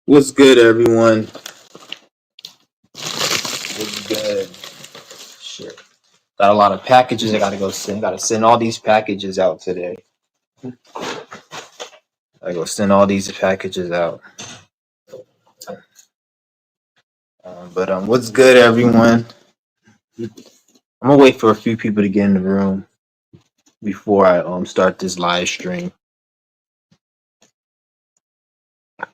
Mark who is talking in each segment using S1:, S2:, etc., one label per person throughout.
S1: What's good, everyone? What's good? Shit. Got a lot of packages I gotta go send. Gotta send all these packages out today. I go send all these packages out. But what's good, everyone? I'm gonna wait for a few people to get in the room before I start this live stream.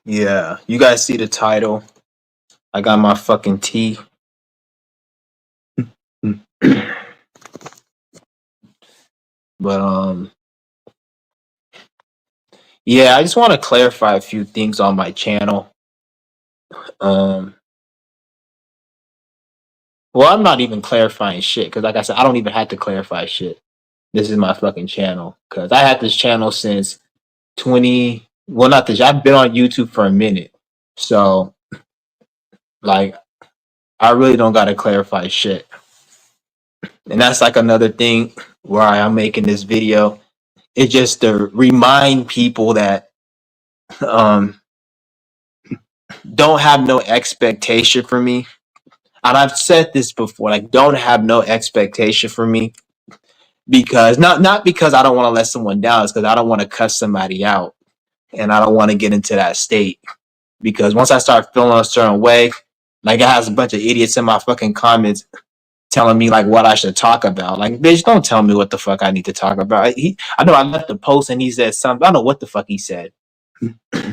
S1: Yeah, you guys see the title? I got my fucking tea. But yeah, I just want to clarify a few things on my channel. Um, well, I'm not even clarifying shit because, like I said, I don't even have to clarify shit. This is my fucking channel because I had this channel since 20. Well, not this. I've been on YouTube for a minute, so like I really don't gotta clarify shit. And that's like another thing why I'm making this video. It's just to remind people that um don't have no expectation for me. And I've said this before, like don't have no expectation for me because not because I don't want to let someone down, it's because I don't want to cuss somebody out and I don't want to get into that state. Because once I start feeling a certain way, like I have a bunch of idiots in my fucking comments telling me like what I should talk about. Like, bitch, don't tell me what the fuck I need to talk about. I know I left the post and he said something. I don't know what the fuck he said,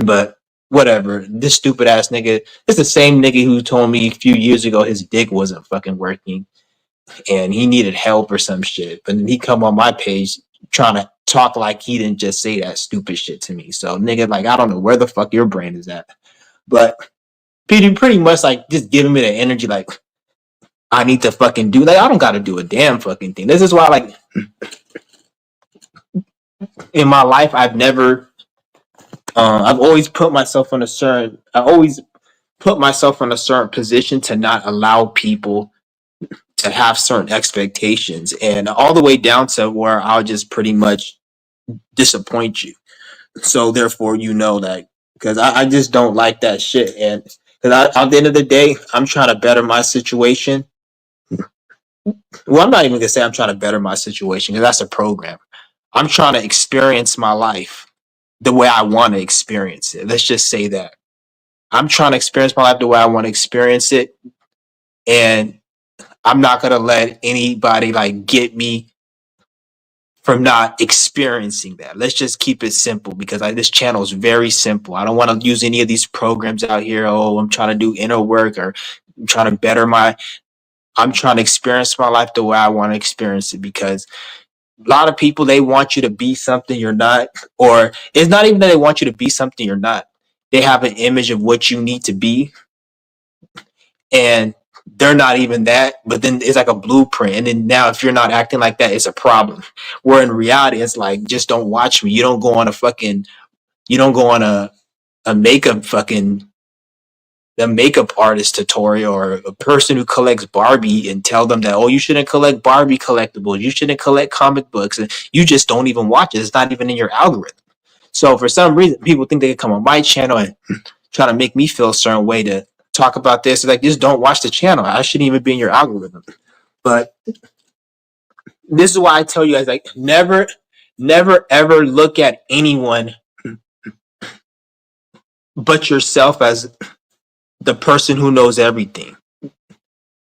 S1: but whatever. This stupid ass nigga. It's the same nigga who told me a few years ago his dick wasn't fucking working and he needed help or some shit. But then he come on my page trying to talk like he didn't just say that stupid shit to me. So nigga, like I don't know where the fuck your brain is at. But pretty much like just giving me the energy like I need to fucking do, like I don't gotta do a damn fucking thing. This is why like in my life I've never I've always put myself in a certain position to not allow people to have certain expectations and all the way down to where I'll just pretty much disappoint you. So therefore that because I just don't like that shit. And because at the end of the day I'm trying to better my situation. Well, I'm not even gonna say I'm trying to better my situation because that's a program. I'm trying to experience my life the way I want to experience it. Let's just say that I'm trying to experience my life the way I want to experience it, and I'm not gonna let anybody like get me from not experiencing that. Let's just keep it simple because this channel is very simple. I don't want to use any of these programs out here. Oh, I'm trying to do inner work or I'm trying to better my. I'm trying to experience my life the way I want to experience it because a lot of people, they want you to be something you're not, or it's not even that they want you to be something you're not. They have an image of what you need to be and they're not even that, but then it's like a blueprint. And then now if you're not acting like that, it's a problem. Where in reality, it's like, just don't watch me. You don't go on a makeup fucking the makeup artist tutorial or a person who collects Barbie and tell them that, oh, you shouldn't collect Barbie collectibles. You shouldn't collect comic books. And you just don't even watch it. It's not even in your algorithm. So for some reason, people think they can come on my channel and try to make me feel a certain way to talk about this. It's like, just don't watch the channel. I shouldn't even be in your algorithm. But this is why I tell you guys, like, never, ever look at anyone but yourself as the person who knows everything.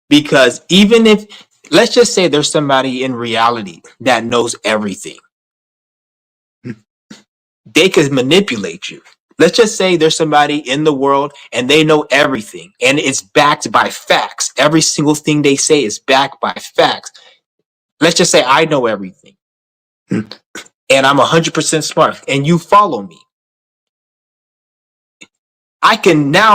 S1: Because even if, let's just say there's somebody in reality that knows everything, they could manipulate you. Let's just say there's somebody in the world and they know everything and it's backed by facts. Every single thing they say is backed by facts. Let's just say I know everything and I'm 100% smart and you follow me.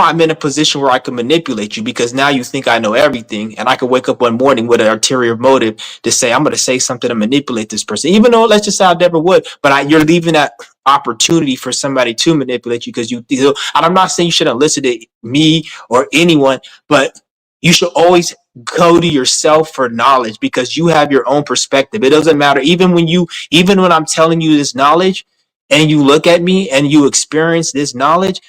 S1: I'm in a position where I can manipulate you because now you think I know everything and I could wake up one morning with an ulterior motive to say, I'm going to say something to manipulate this person, even though let's just say I never would, but you're leaving that opportunity for somebody to manipulate you because and I'm not saying you shouldn't listen to me or anyone, but you should always go to yourself for knowledge because you have your own perspective. It doesn't matter. Even when I'm telling you this knowledge and you look at me and you experience this knowledge,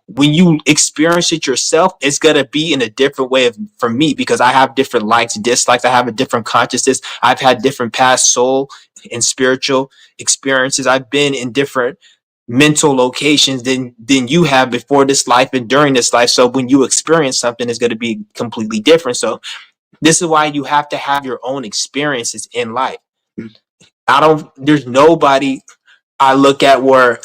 S1: when you experience it yourself, it's gonna be in a different way for me, because I have different likes, dislikes. I have a different consciousness. I've had different past soul and spiritual experiences. I've been in different mental locations than you have before this life and during this life. So when you experience something, it's going to be completely different. So this is why you have to have your own experiences in life. There's nobody I look at where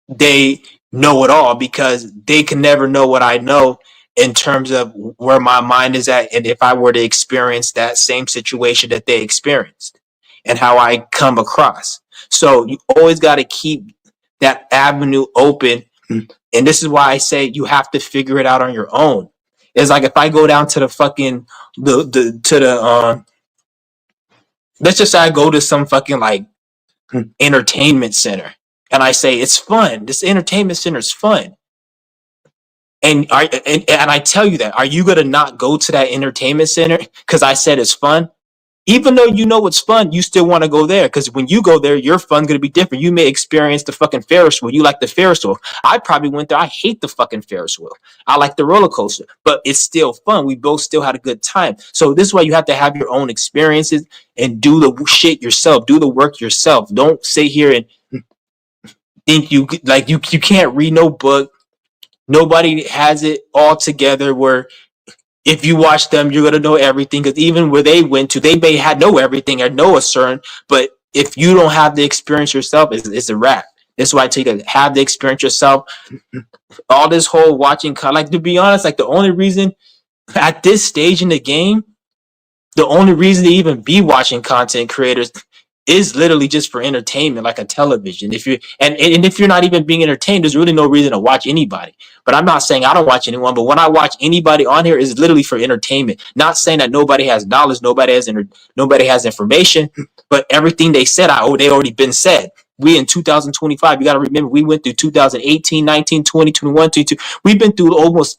S1: they know it all, because they can never know what I know in terms of where my mind is at, and if I were to experience that same situation that they experienced and how I come across. So you always got to keep that avenue open. And this is why I say you have to figure it out on your own. It's like if I go down to the fucking the to the let's just say I go to some fucking like entertainment center and I say it's fun. This entertainment center is fun. And I tell you that, are you gonna not go to that entertainment center because I said it's fun? Even though you know it's fun, you still want to go there, because when you go there, your fun's gonna be different. You may experience the fucking Ferris wheel. You like the Ferris wheel. I probably went there. I hate the fucking Ferris wheel. I like the roller coaster, but it's still fun. We both still had a good time. So this is why you have to have your own experiences and do the shit yourself. Do the work yourself. Don't sit here and think you can't read no book. Nobody has it all together where if you watch them, you're gonna know everything. Because even where they went to, they may have know everything or know a certain, but if you don't have the experience yourself, it's a wrap. That's why I take it. Have the experience yourself. All this whole watching, like, to be honest, like the only reason at this stage in the game, the only reason to even be watching content creators is literally just for entertainment, like a television. If you and if you're not even being entertained, there's really no reason to watch anybody. But I'm not saying I don't watch anyone, but when I watch anybody on here, is literally for entertainment. Not saying that nobody has knowledge, nobody has information, but everything they said, they already been said. We in 2025, you got to remember, we went through 2018, 19, 20, 21, 22. We've been through almost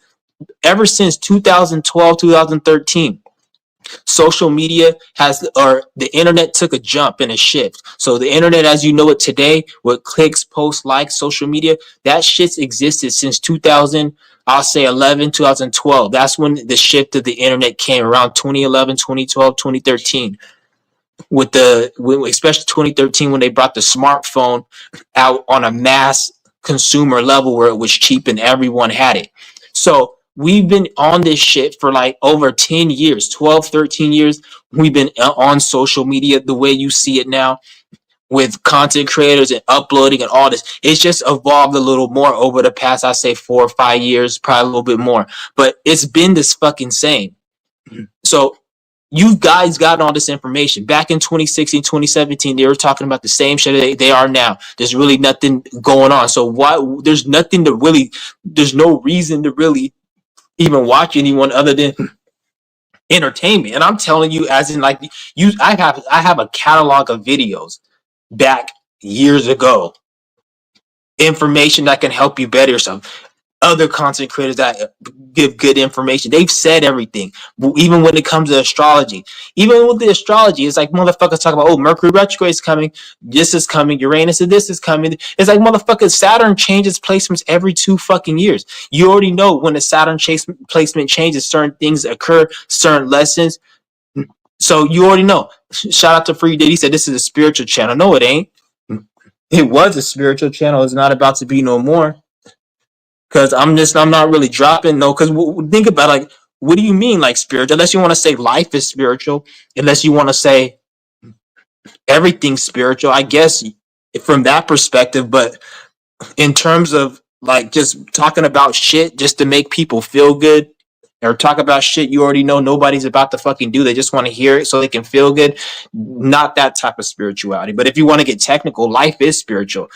S1: ever since 2012, 2013. Social media or the internet took a jump and a shift. So the internet as you know it today, with clicks, posts, likes, social media, that shit's existed since 2000, I'll say 11, 2012. That's when the shift of the internet came, around 2011, 2012, 2013. Especially 2013, when they brought the smartphone out on a mass consumer level where it was cheap and everyone had it. So we've been on this shit for like over 10 years, 12, 13 years. We've been on social media the way you see it now, with content creators and uploading and all this. It's just evolved a little more over the past, I say 4 or 5 years, probably a little bit more. But it's been this fucking same. So you guys got all this information back in 2016, 2017. They were talking about the same shit they are now. There's really nothing going on. So there's no reason to really even watch anyone other than entertainment. And I'm telling you, as in, like, I have a catalog of videos back years ago, information that can help you better yourself. Other content creators that give good information, they've said everything. Even when it comes to astrology, even with the astrology, it's like motherfuckers talk about, oh, Mercury retrograde is coming, this is coming, Uranus and this is coming. It's like, motherfuckers, Saturn changes placements every 2 fucking years. You already know when the Saturn placement changes, certain things occur, certain lessons. So you already know. Shout out to Free Diddy, said this is a spiritual channel. No, it ain't. It was a spiritual channel. It's not about to be no more. Because I'm not really dropping. No, because think about, like, what do you mean, like, spiritual? Unless you want to say life is spiritual, unless you want to say everything's spiritual, I guess, from that perspective. But in terms of, like, just talking about shit just to make people feel good, or talk about shit you already know nobody's about to fucking do, they just want to hear it so they can feel good, not that type of spirituality. But if you want to get technical, life is spiritual.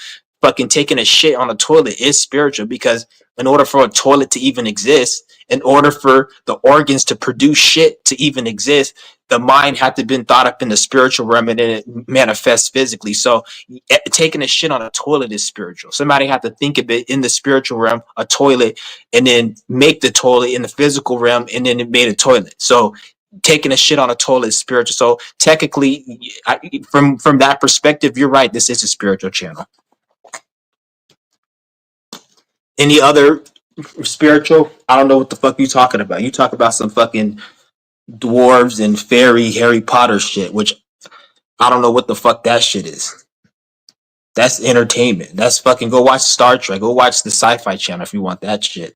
S1: Fucking taking a shit on a toilet is spiritual, because in order for a toilet to even exist, in order for the organs to produce shit to even exist, the mind had to been thought up in the spiritual realm, and then it manifests physically. So taking a shit on a toilet is spiritual. Somebody had to think of it in the spiritual realm, a toilet, and then make the toilet in the physical realm, and then it made a toilet. So taking a shit on a toilet is spiritual. So technically, from that perspective, you're right. This is a spiritual channel. Any other spiritual? I don't know what the fuck you talking about. You talk about some fucking dwarves and fairy Harry Potter shit, which I don't know what the fuck that shit is. That's entertainment. That's fucking go watch Star Trek. Go watch the Sci-Fi Channel if you want that shit.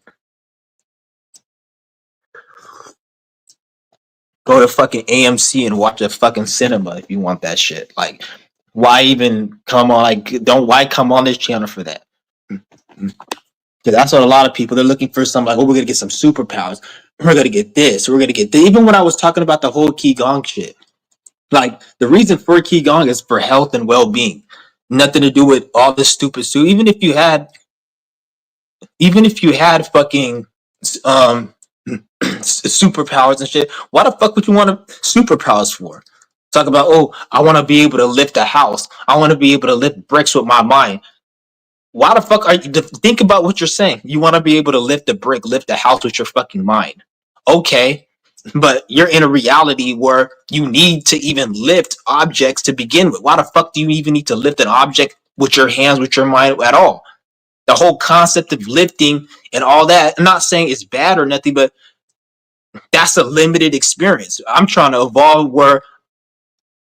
S1: Go to fucking AMC and watch a fucking cinema if you want that shit. Like, why even come on? Like, don't why come on this channel for that? Because that's what a lot of people they're looking for. Some like, oh, we're gonna get some superpowers. We're gonna get this. We're gonna get this. Even when I was talking about the whole Qigong shit, like the reason for Qigong is for health and well-being. Nothing to do with all this stupid suit. Even if you had fucking um superpowers and shit, why the fuck would you want superpowers for? Talk about, oh, I want to be able to lift a house. I want to be able to lift bricks with my mind. Why the fuck are you? Think about what you're saying. You want to be able to lift a brick, lift a house with your fucking mind. Okay, but you're in a reality where you need to even lift objects to begin with. Why the fuck do you even need to lift an object with your hands, with your mind at all? The whole concept of lifting and all that, I'm not saying it's bad or nothing, but that's a limited experience. I'm trying to evolve where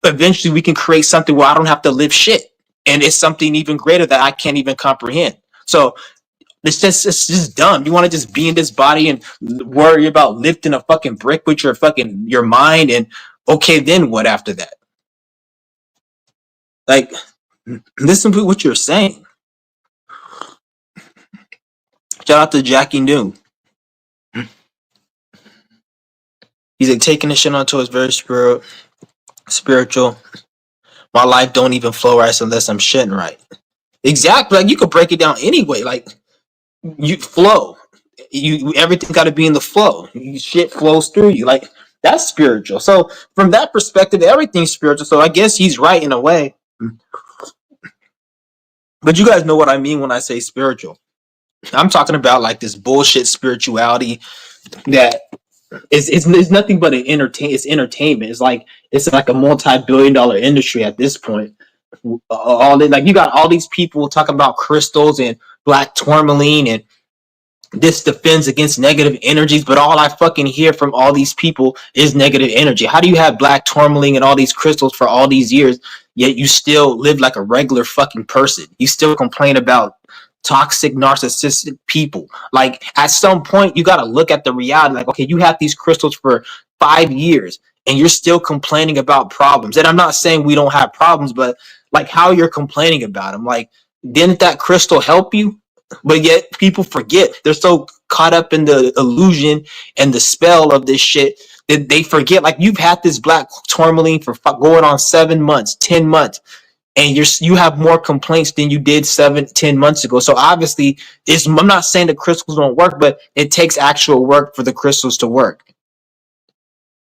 S1: eventually we can create something where I don't have to lift shit. And it's something even greater that I can't even comprehend. So it's just dumb. You want to just be in this body and worry about lifting a fucking brick with your mind, and okay, then what after that? Like, listen to what you're saying. Shout out to Jackie New. He's like taking the shit onto his very spiritual. My life don't even flow right unless I'm shitting right. Exactly. Like you could break it down anyway. Like you flow. You everything got to be in the flow. Shit flows through you. Like that's spiritual. So from that perspective, everything's spiritual. So I guess he's right in a way. But you guys know what I mean when I say spiritual. I'm talking about like this bullshit spirituality that it's nothing but it's entertainment. It's like a multi-billion-dollar industry at this point. Like you got all these people talking about crystals and black tourmaline and this defends against negative energies, but all I fucking hear from all these people is negative energy. How do you have black tourmaline and all these crystals for all these years, yet you still live like a regular fucking person? You still complain about toxic, narcissistic people. Like at some point, you got to look at the reality. Like, okay, you have these crystals for 5 years and you're still complaining about problems. And I'm not saying we don't have problems, but like how you're complaining about them. Like, didn't that crystal help you? But yet people forget. They're so caught up in the illusion and the spell of this shit that they forget. Like you've had this black tourmaline for going on 7 months, 10 months, and you have more complaints than you did 7, 10 months ago. So obviously, I'm not saying the crystals don't work, but it takes actual work for the crystals to work.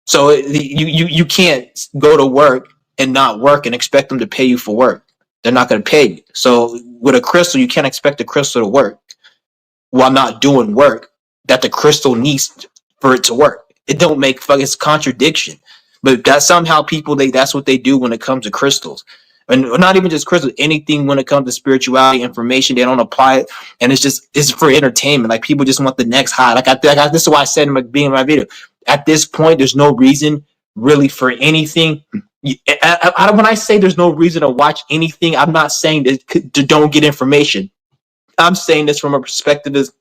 S1: So you can't go to work and not work and expect them to pay you for work. They're not going to pay you. So with a crystal, you can't expect the crystal to work while not doing work that the crystal needs for it to work. It don't make it's contradiction. But that somehow people that's what they do when it comes to crystals. And not even just crystals, anything when it comes to spirituality information, they don't apply it, and it's for entertainment. Like people just want the next high. This is why I said in my video. At this point, there's no reason really for anything. When I say there's no reason to watch anything, I'm not saying that to don't get information. I'm saying this from a perspective is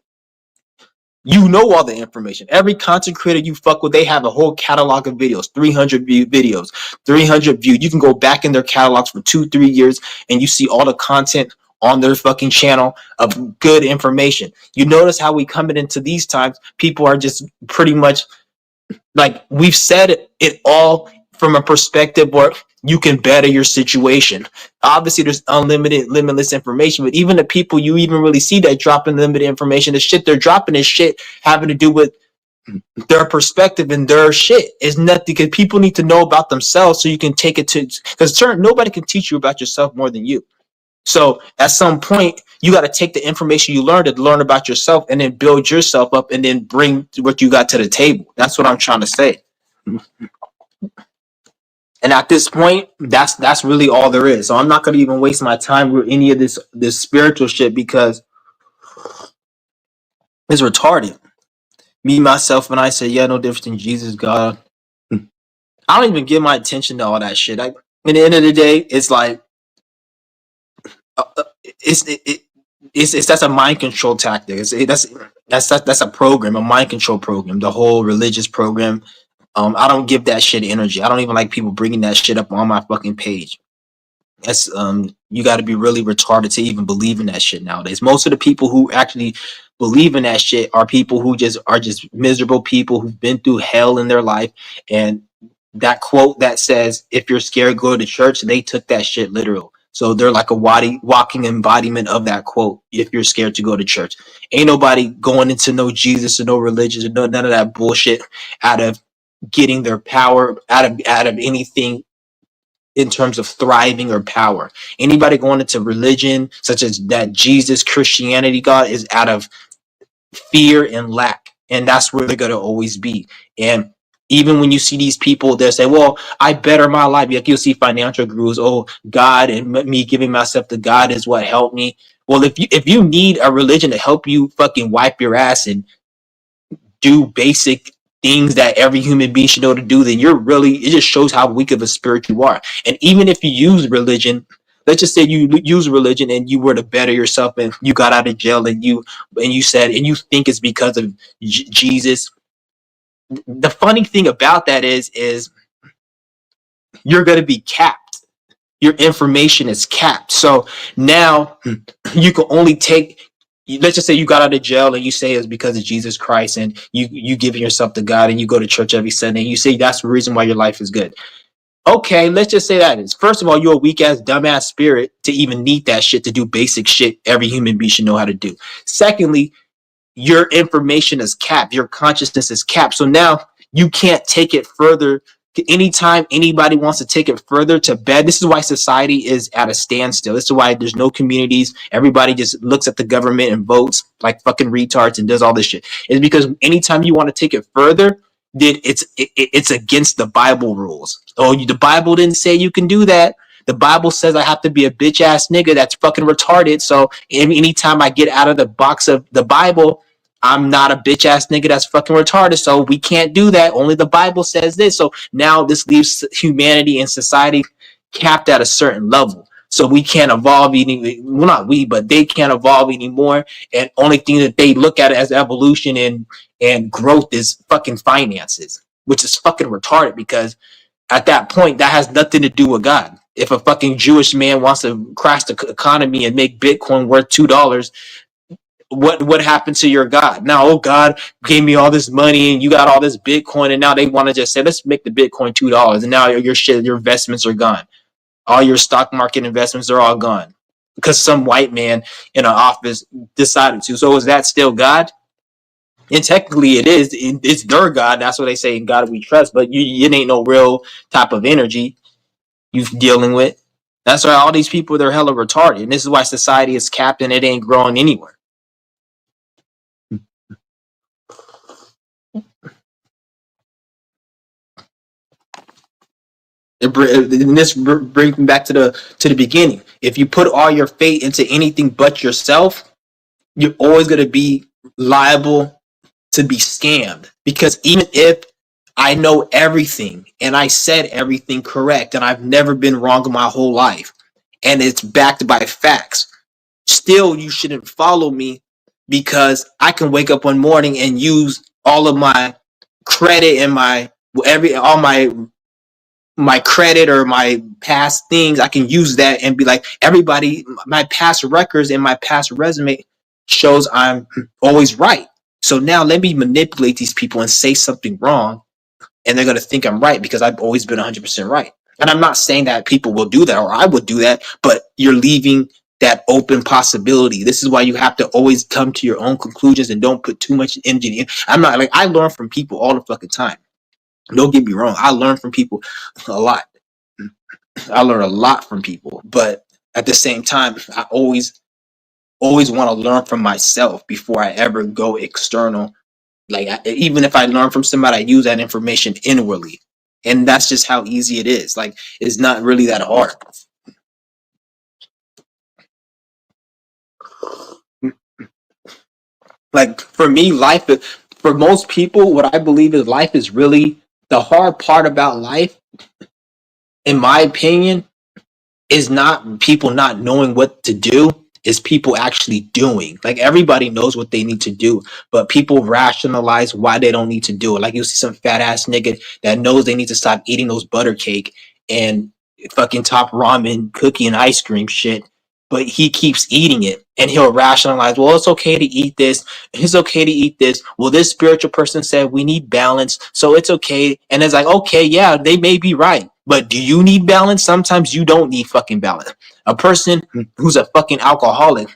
S1: you know all the information. Every content creator you fuck with, they have a whole catalog of videos, 300 videos, 300 views. You can go back in their catalogs for 2-3 years and you see all the content on their fucking channel of good information. You notice how we coming into these times, people are just pretty much like we've said it all from a perspective where you can better your situation. Obviously, there's limitless information, but even the people you even really see that dropping limited information, the shit they're dropping is shit having to do with their perspective and their shit. Is nothing because people need to know about themselves so you can take it to because nobody can teach you about yourself more than you. So at some point, you got to take the information you learned to learn about yourself and then build yourself up and then bring what you got to the table. That's what I'm trying to say. And at this point, that's really all there is. So I'm not going to even waste my time with any of this spiritual shit because It's retarded. Me, myself, and I say, yeah, no difference in Jesus, God. I don't even give my attention to all that shit. At the end of the day, it's like, it's it's that's a mind control tactic. That's a program, a mind control program. The whole religious program. I don't give that shit energy. I don't even like people bringing that shit up on my fucking page. That's you got to be really retarded to even believe in that shit nowadays. Most of the people who actually believe in that shit are people who just miserable people who've been through hell in their life. And that quote that says, if you're scared, go to church, they took that shit literal. So they're like a walking embodiment of that quote. If you're scared to go to church, ain't nobody going into no Jesus or no religion or none of that bullshit out of getting their power out of anything in terms of thriving or power. Anybody going into religion such as that Jesus, Christianity, God is out of fear and lack. And that's where they're going to always be. And even when you see these people, they say, well, I better my life. Like you'll see financial gurus, oh, God and me giving myself to God is what helped me. Well, if you need a religion to help you fucking wipe your ass and do basic things that every human being should know to do, then it just shows how weak of a spirit you are. And even if you use religion, let's just say you use religion and you were to better yourself and you got out of jail and you said and you think it's because of Jesus. The funny thing about that is you're going to be capped. Your information is capped. So now you can only take, let's just say you got out of jail and you say it's because of Jesus Christ and you giving yourself to God and you go to church every Sunday and you say that's the reason why your life is good. Okay, let's just say that is. First of all, you're a weak ass, dumbass spirit to even need that shit to do basic shit every human being should know how to do. Secondly, your information is capped, your consciousness is capped. So now you can't take it further. Anytime anybody wants to take it further to bed, this is why society is at a standstill. This is why there's no communities. Everybody just looks at the government and votes like fucking retards and does all this shit. It's because anytime you want to take it further, then it's against the Bible rules. Oh, the Bible didn't say you can do that. The Bible says I have to be a bitch ass nigga that's fucking retarded. So anytime I get out of the box of the Bible, I'm not a bitch ass nigga that's fucking retarded. So we can't do that. Only the Bible says this. So now this leaves humanity and society capped at a certain level. So we can't evolve any, well, not we, but they can't evolve anymore. And only thing that they look at as evolution and growth is fucking finances, which is fucking retarded because at that point, that has nothing to do with God. If a fucking Jewish man wants to crash the economy and make Bitcoin worth $2, what happened to your God? Now, oh, God gave me all this money and you got all this Bitcoin, and now they want to just say, let's make the Bitcoin $2, and now your shit, your investments are gone. All your stock market investments are all gone because some white man in an office decided to. So is that still God? And technically, it is. It's their God. That's what they say in God we trust. But it ain't no real type of energy you dealing with. That's why all these people, they're hella retarded. And this is why society is capped and it ain't growing anywhere. And this brings me back to the beginning. If you put all your faith into anything but yourself, you're always going to be liable to be scammed. Because even if I know everything and I said everything correct and I've never been wrong in my whole life and it's backed by facts, still you shouldn't follow me because I can wake up one morning and use all of my credit and all my credit or my past things. I can use that and be like, everybody, my past records and my past resume shows I'm always right. So now let me manipulate these people and say something wrong, and they're going to think I'm right because I've always been 100% right. And I'm not saying that people will do that or I would do that, but you're leaving that open possibility. This is why you have to always come to your own conclusions and don't put too much energy in. I'm not like, I learn from people all the fucking time. Don't get me wrong. I learn from people a lot. I learn a lot from people, but at the same time, I always want to learn from myself before I ever go external. Like even if I learn from somebody, I use that information inwardly, and that's just how easy it is. Like it's not really that hard. Like for me, for most people, what I believe is life is really the hard part about life, in my opinion, is not people not knowing what to do, is people actually doing. Like everybody knows what they need to do, but people rationalize why they don't need to do it. Like you see some fat ass nigga that knows they need to stop eating those butter cake and fucking top ramen, cookie and ice cream shit, but he keeps eating it, and he'll rationalize, well, it's okay to eat this, it's okay to eat this, well, this spiritual person said we need balance, so it's okay. And it's like, okay, yeah, they may be right, but do you need balance? Sometimes you don't need fucking balance. A person who's a fucking alcoholic,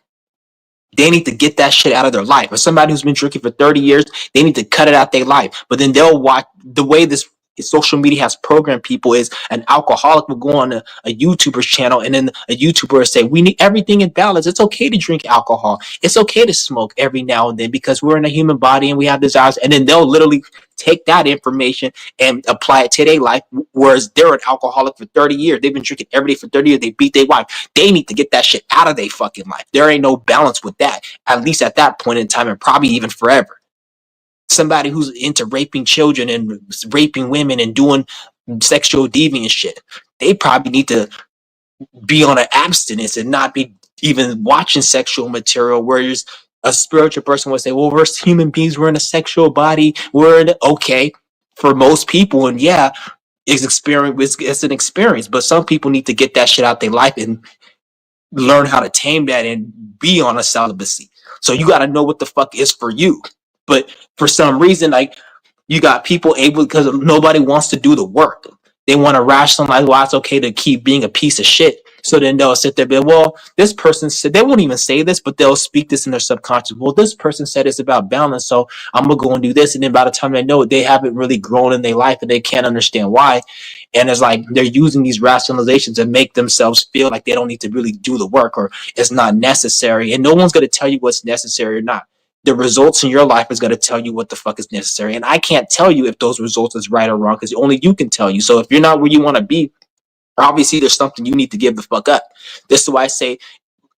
S1: they need to get that shit out of their life. Or somebody who's been drinking for 30 years, they need to cut it out their life. But then they'll watch the way this social media has programmed people is an alcoholic will go on a YouTuber's channel, and then a YouTuber will say, we need everything in balance. It's okay to drink alcohol. It's okay to smoke every now and then because we're in a human body and we have desires. And then they'll literally take that information and apply it to their life. Whereas they're an alcoholic for 30 years. They've been drinking every day for 30 years. They beat their wife. They need to get that shit out of their fucking life. There ain't no balance with that, at least at that point in time, and probably even forever. Somebody who's into raping children and raping women and doing sexual deviant shit, they probably need to be on an abstinence and not be even watching sexual material. Whereas a spiritual person would say, well, we're human beings, we're in a sexual body, we're in okay for most people, and yeah, it's an experience, but some people need to get that shit out their life and learn how to tame that and be on a celibacy. So you got to know what the fuck is for you. But for some reason, like, you got people able, because nobody wants to do the work. They want to rationalize why it's okay to keep being a piece of shit. So then they'll sit there and be, well, this person said, they won't even say this, but they'll speak this in their subconscious. Well, this person said it's about balance, so I'm going to go and do this. And then by the time they know it, they haven't really grown in their life and they can't understand why. And it's like they're using these rationalizations to make themselves feel like they don't need to really do the work, or it's not necessary. And no one's going to tell you what's necessary or not. The results in your life is going to tell you what the fuck is necessary. And I can't tell you if those results is right or wrong, because only you can tell you. So if you're not where you want to be, obviously there's something you need to give the fuck up. This is why I say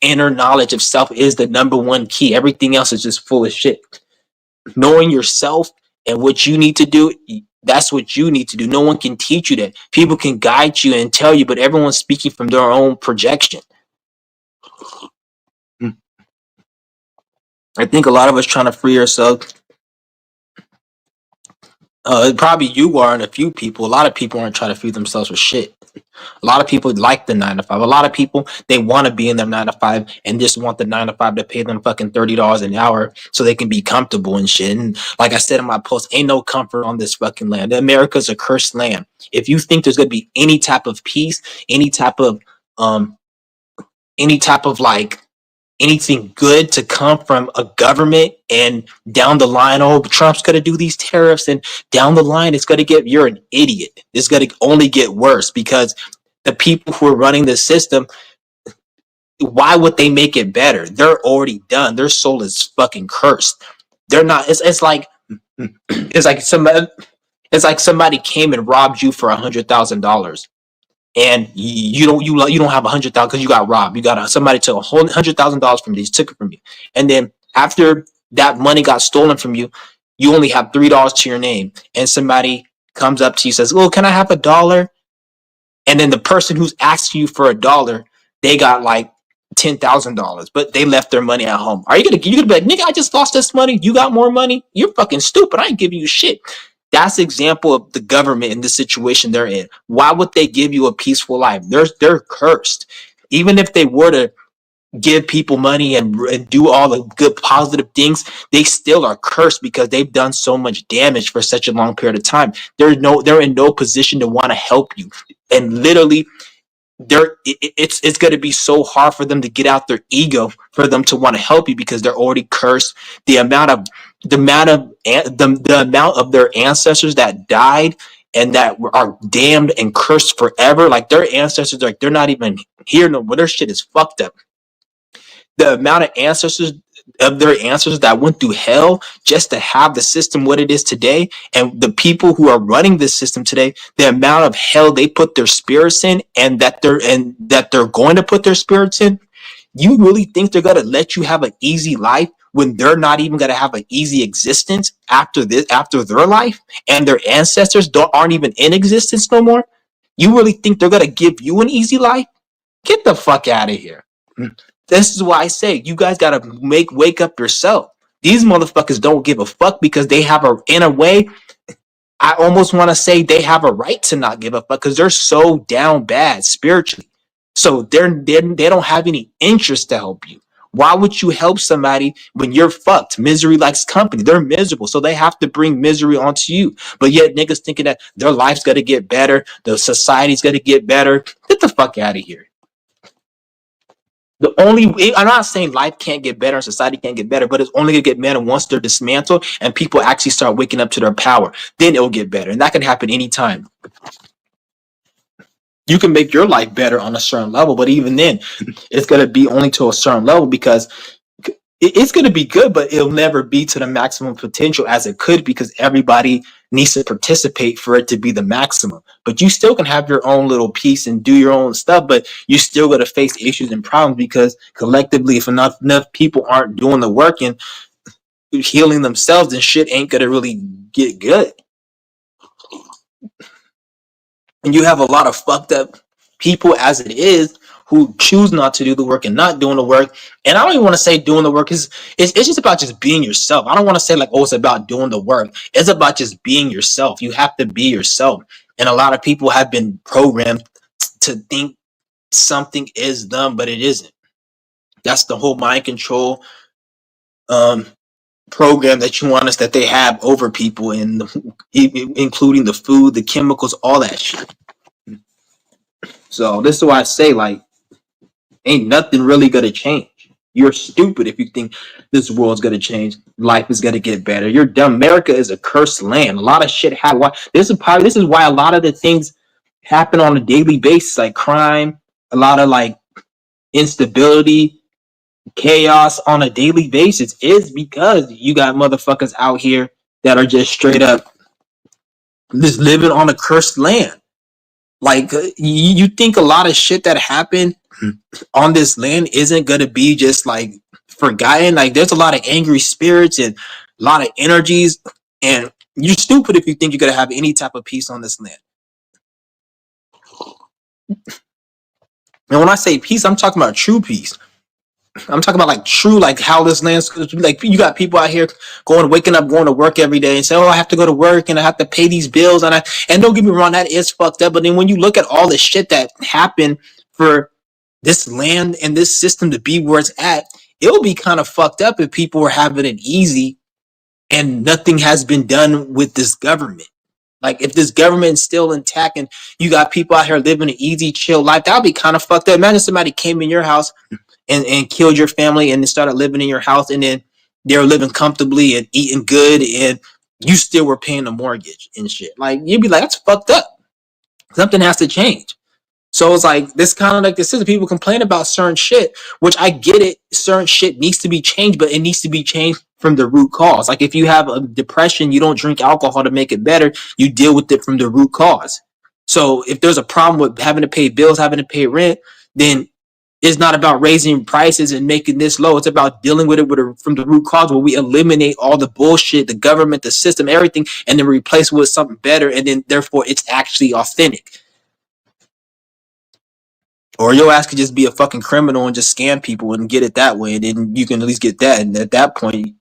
S1: inner knowledge of self is the number one key. Everything else is just full of shit. Knowing yourself and what you need to do, that's what you need to do. No one can teach you that. People can guide you and tell you, but everyone's speaking from their own projection. I think a lot of us trying to free ourselves. Probably you are, and a few people. A lot of people aren't trying to free themselves with shit. A lot of people like the 9 to 5. A lot of people, they want to be in their 9 to 5 and just want the 9 to 5 to pay them fucking $30 an hour so they can be comfortable and shit. And like I said in my post, ain't no comfort on this fucking land. America's a cursed land. If you think there's gonna be any type of peace, um, any type of like anything good to come from a government, and down the line, oh, Trump's going to do these tariffs, and down the line, it's going to get, you're an idiot. It's going to only get worse, because the people who are running the system, why would they make it better? They're already done. Their soul is fucking cursed. They're not, it's like, it's like somebody came and robbed you for $100,000. And you don't have 100,000 because you got robbed. You got somebody took a whole $100,000 from you. They took it from you, and then after that money got stolen from you, you only have $3 to your name. And somebody comes up to you, says, "Well, can I have $1?" And then the person who's asking you for $1, they got like $10,000, but they left their money at home. Are you gonna be like, nigga, I just lost this money. You got more money? You're fucking stupid. I ain't giving you shit. That's the example of the government in the situation they're in. Why would they give you a peaceful life? They're cursed. Even if they were to give people money and do all the good positive things, they still are cursed because they've done so much damage for such a long period of time. They're in no position to want to help you. And literally, it's going to be so hard for them to get out their ego for them to want to help you, because they're already cursed. The amount of their ancestors that died and that are damned and cursed forever, like their ancestors, like they're not even here no more. Their shit is fucked up. The amount of their ancestors that went through hell just to have the system what it is today, and the people who are running this system today, the amount of hell they put their spirits in, and that they're going to put their spirits in. You really think they're gonna let you have an easy life when they're not even gonna have an easy existence after their life, and their ancestors aren't even in existence no more? You really think they're gonna give you an easy life? Get the fuck out of here. This is why I say you guys gotta wake up yourself. These motherfuckers don't give a fuck because they have in a way, I almost want to say they have a right to not give a fuck because they're so down bad spiritually. So they don't have any interest to help you. Why would you help somebody when you're fucked? Misery likes company. They're miserable, so they have to bring misery onto you. But yet niggas thinking that their life's gonna get better, the society's gonna get better. Get the fuck out of here. I'm not saying life can't get better and society can't get better, but it's only gonna get better once they're dismantled and people actually start waking up to their power. Then it'll get better, and that can happen anytime. You can make your life better on a certain level, but even then, it's gonna be only to a certain level because it's going to be good, but it'll never be to the maximum potential as it could because everybody needs to participate for it to be the maximum. But you still can have your own little piece and do your own stuff, but you still got to face issues and problems because collectively, if enough people aren't doing the work and healing themselves, then shit ain't going to really get good. And you have a lot of fucked up people as it is who choose not to do the work and not doing the work. And I don't even want to say doing the work is it's just about just being yourself. I don't want to say like, oh, it's about doing the work. It's about just being yourself. You have to be yourself. And a lot of people have been programmed to think something is them, but it isn't. That's the whole mind control program that you want us that they have over people, and including the food, the chemicals, all that shit. So this is why I say, like, ain't nothing really gonna change. You're stupid if you think this world's gonna change. Life is gonna get better. You're dumb. America is a cursed land. A lot of shit happen. This is why a lot of the things happen on a daily basis, like crime, a lot of like instability, chaos on a daily basis, is because you got motherfuckers out here that are just straight up just living on a cursed land. Like you think a lot of shit that happened on this land isn't gonna be just like forgotten? Like there's a lot of angry spirits and a lot of energies, and you're stupid if you think you're gonna have any type of peace on this land. And when I say peace, I'm talking about true peace. I'm talking about like true, like how this land's like. You got people out here waking up, going to work every day, and say, "Oh, I have to go to work and I have to pay these bills." And don't get me wrong, that is fucked up. But then when you look at all the shit that happened for this land and this system to be where it's at, it'll be kind of fucked up if people were having it easy and nothing has been done with this government. Like if this government's still intact and you got people out here living an easy, chill life, that'll be kind of fucked up. Imagine somebody came in your house and killed your family and then started living in your house, and then they're living comfortably and eating good, and you still were paying the mortgage and shit. Like you'd be like, that's fucked up. Something has to change. So it's like this kind of like this is people complain about certain shit, which I get it. Certain shit needs to be changed, but it needs to be changed from the root cause. Like if you have a depression, you don't drink alcohol to make it better. You deal with it from the root cause. So if there's a problem with having to pay bills, having to pay rent, then it's not about raising prices and making this low. It's about dealing with it from the root cause, where we eliminate all the bullshit, the government, the system, everything, and then replace it with something better. And then therefore it's actually authentic. Or your ass could just be a fucking criminal and just scam people and get it that way. And then you can at least get that. And at that point,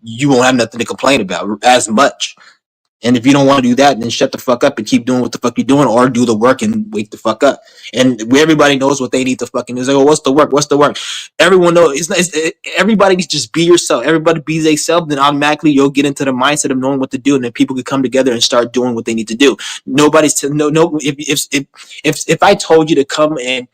S1: you won't have nothing to complain about as much. And if you don't want to do that, then shut the fuck up and keep doing what the fuck you're doing, or do the work and wake the fuck up. And everybody knows what they need to fucking do. It's like, oh, what's the work? What's the work? Everyone knows. Everybody needs to just be yourself. Everybody be themselves, then automatically you'll get into the mindset of knowing what to do, and then people can come together and start doing what they need to do. If I told you to come and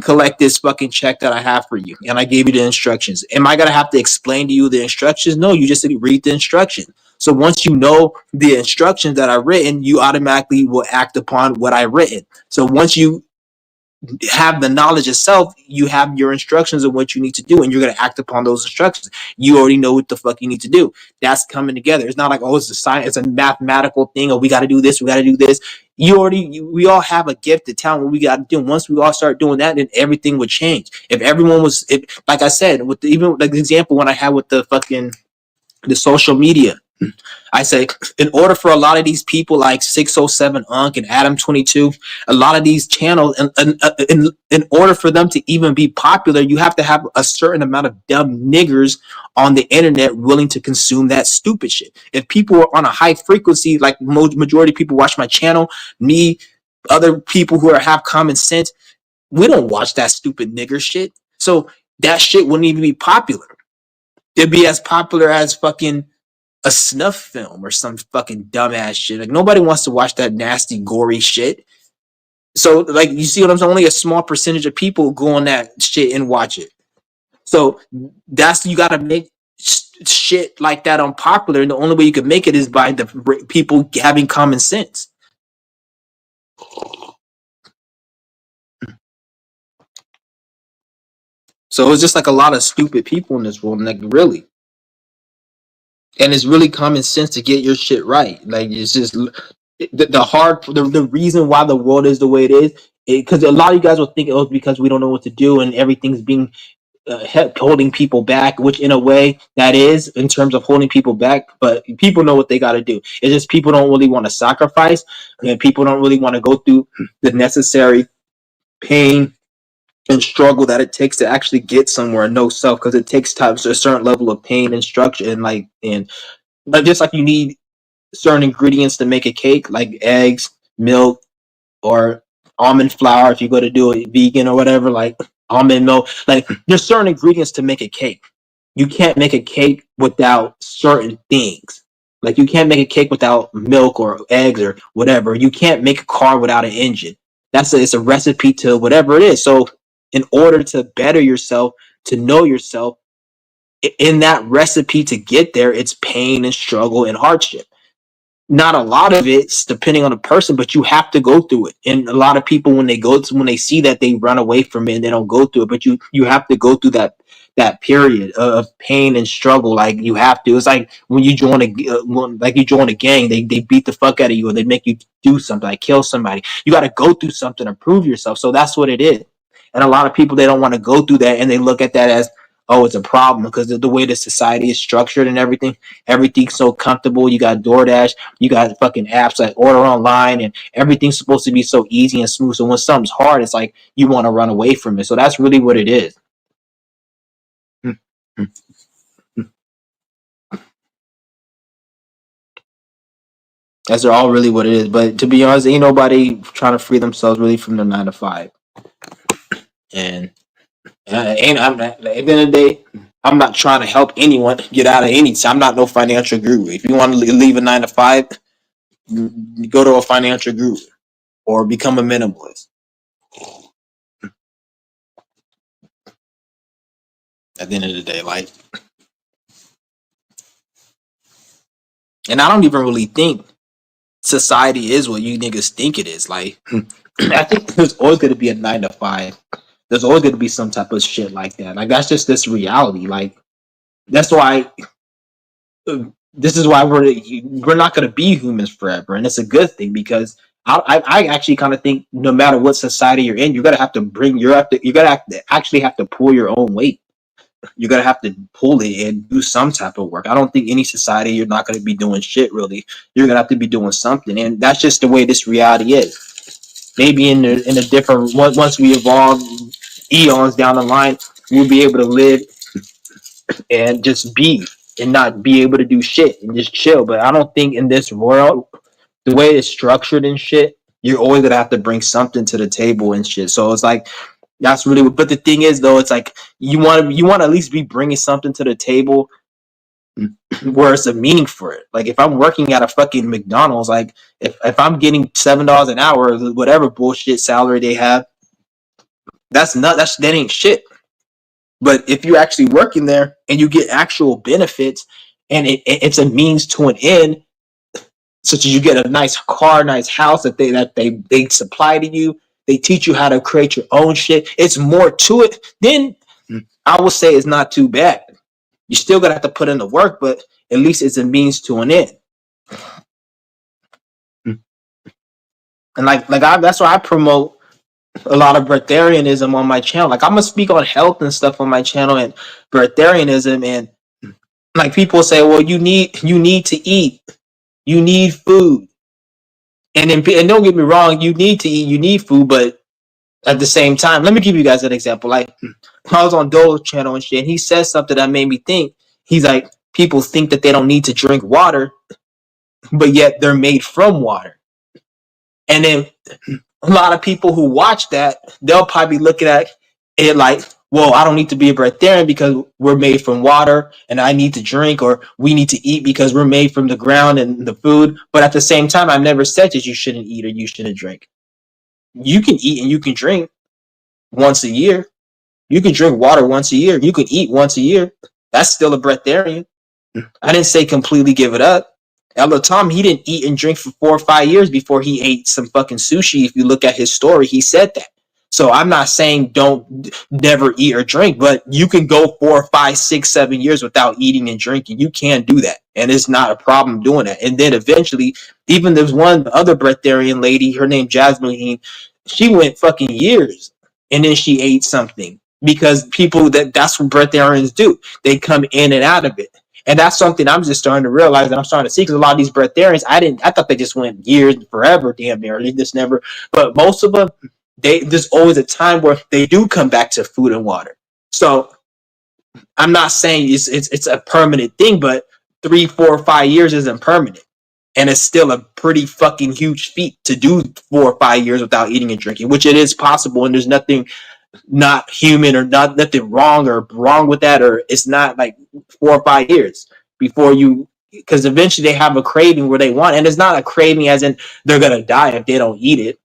S1: collect this fucking check that I have for you, and I gave you the instructions, am I gonna have to explain to you the instructions? No, you just read the instruction. So once you know the instructions that I've written, you automatically will act upon what I've written. So once you have the knowledge itself, you have your instructions of what you need to do, and you're going to act upon those instructions. You already know what the fuck you need to do. That's coming together. It's not like, oh, it's a science, it's a mathematical thing, or we got to do this, we got to do this. We all have a gift of talent. What we got to do. Once we all start doing that, then everything would change. If everyone was, like I said, with even like the example when I had with the social media, I say, in order for a lot of these people like 607 Unc and Adam 22, a lot of these channels, in order for them to even be popular, you have to have a certain amount of dumb niggers on the internet willing to consume that stupid shit. If people are on a high frequency, like majority of people watch my channel, me, other people who have common sense, we don't watch that stupid nigger shit. So that shit wouldn't even be popular. It'd be as popular as fucking a snuff film or some fucking dumbass shit. Like nobody wants to watch that nasty, gory shit. So like you see what I'm saying? Only a small percentage of people go on that shit and watch it. So that's you got to make shit like that unpopular, and the only way you can make it is by the people having common sense. So it's just like a lot of stupid people in this world, like really. And it's really common sense to get your shit right. Like it's just the reason why the world is the way it is, because a lot of you guys will think it was because we don't know what to do and everything's being holding people back, which in a way that is in terms of holding people back, but people know what they got to do. It's just people don't really want to sacrifice, and people don't really want to go through the necessary pain and struggle that it takes to actually get somewhere and know self, because it takes time, so a certain level of pain and structure and but just like you need certain ingredients to make a cake, like eggs, milk, or almond flour. If you go to do it vegan or whatever, like almond milk, like there's certain ingredients to make a cake. You can't make a cake without certain things. Like you can't make a cake without milk or eggs or whatever. You can't make a car without an engine. It's a recipe to whatever it is. So in order to better yourself, to know yourself, in that recipe to get there, it's pain and struggle and hardship. Not a lot of it's depending on the person, but you have to go through it. And a lot of people, when they see that, they run away from it and they don't go through it. But you have to go through that period of pain and struggle. Like you have to. It's like when you join a gang, they beat the fuck out of you or they make you do something, like kill somebody. You got to go through something to prove yourself. So that's what it is. And a lot of people, they don't want to go through that, and they look at that as, oh, it's a problem because of the way the society is structured and everything. Everything's so comfortable. You got DoorDash, you got fucking apps like order online, and everything's supposed to be so easy and smooth. So when something's hard, it's like you want to run away from it. So that's really what it is. That's all really what it is. But to be honest, ain't nobody trying to free themselves really from the 9 to 5. And at the end of the day, I'm not trying to help anyone get out of anything. I'm not no financial guru. If you want to leave a 9 to 5, you go to a financial guru or become a minimalist. At the end of the day, like, and I don't even really think society is what you niggas think it is. Like, I think there's always going to be a 9 to 5. There's always going to be some type of shit like that. Like, that's just this reality. Like, that's why. This is why we're not going to be humans forever, and it's a good thing because I actually kind of think no matter what society you're in, you're gonna have to actually have to pull your own weight. You're gonna have to pull it and do some type of work. I don't think any society you're not gonna be doing shit really. You're gonna have to be doing something, and that's just the way this reality is. Maybe in a different once we evolve eons down the line, we'll be able to live and just be and not be able to do shit and just chill. But I don't think in this world, the way it's structured and shit, you're always gonna have to bring something to the table and shit. So it's like that's really. But the thing is, though, it's like you want to at least be bringing something to the table where it's a meaning for it. Like if I'm working at a fucking McDonald's, like if I'm getting $7 an hour, or whatever bullshit salary they have, that ain't shit. But if you're actually working there and you get actual benefits, and it's a means to an end, such as you get a nice car, nice house that they supply to you, they teach you how to create your own shit. It's more to it. Then I would say it's not too bad. You still gotta have to put in the work, but at least it's a means to an end. And that's why I promote a lot of breatharianism on my channel. Like I'm gonna speak on health and stuff on my channel and breatharianism, and like people say, well, you need to eat, you need food, and don't get me wrong, you need to eat, you need food, but at the same time, let me give you guys an example. Like I was on Dole's channel and shit, and he says something that made me think. He's like, people think that they don't need to drink water, but yet they're made from water. And then a lot of people who watch that, they'll probably be looking at it like, well, I don't need to be a breatharian because we're made from water and I need to drink, or we need to eat because we're made from the ground and the food. But at the same time, I've never said that you shouldn't eat or you shouldn't drink. You can eat and you can drink once a year. You can drink water once a year. You can eat once a year. That's still a breatharian. I didn't say completely give it up. Ella Tom, he didn't eat and drink for 4 or 5 years before he ate some fucking sushi. If you look at his story, he said that. So I'm not saying don't never eat or drink, but you can go 4, 5, 6, 7 years without eating and drinking. You can do that, and it's not a problem doing that. And then eventually, even there's one other breatharian lady, her name Jasmine, she went fucking years, and then she ate something because people that's what breatharians do. They come in and out of it. And that's something I'm just starting to realize that I'm starting to see, because a lot of these breatharians, I thought they just went years, forever, damn near. They just never, but most of them, there's always a time where they do come back to food and water. So I'm not saying it's a permanent thing, but 3, 4, 5 years isn't permanent. And it's still a pretty fucking huge feat to do 4 or 5 years without eating and drinking, which it is possible. And there's nothing not human or nothing wrong with that, or it's not like 4 or 5 years before you, because eventually they have a craving where they want, and it's not a craving as in they're gonna die if they don't eat it.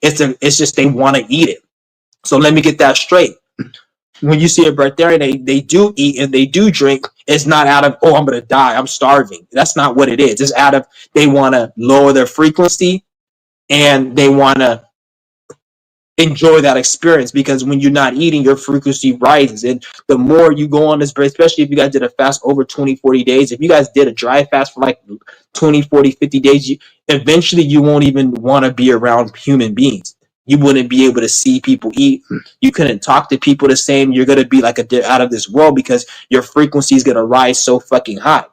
S1: It's just they want to eat it. So let me get that straight. When you see a breatharian, they do eat and they do drink. It's not out of, oh, I'm gonna die, I'm starving. That's not what it is. It's out of, they want to lower their frequency and they want to enjoy that experience, because when you're not eating, your frequency rises. And the more you go on this break, especially if you guys did a fast over 20, 40 days, if you guys did a dry fast for like 20, 40, 50 days, eventually you won't even want to be around human beings. You wouldn't be able to see people eat. You couldn't talk to people the same. You're going to be like out of this world, because your frequency is going to rise so fucking high.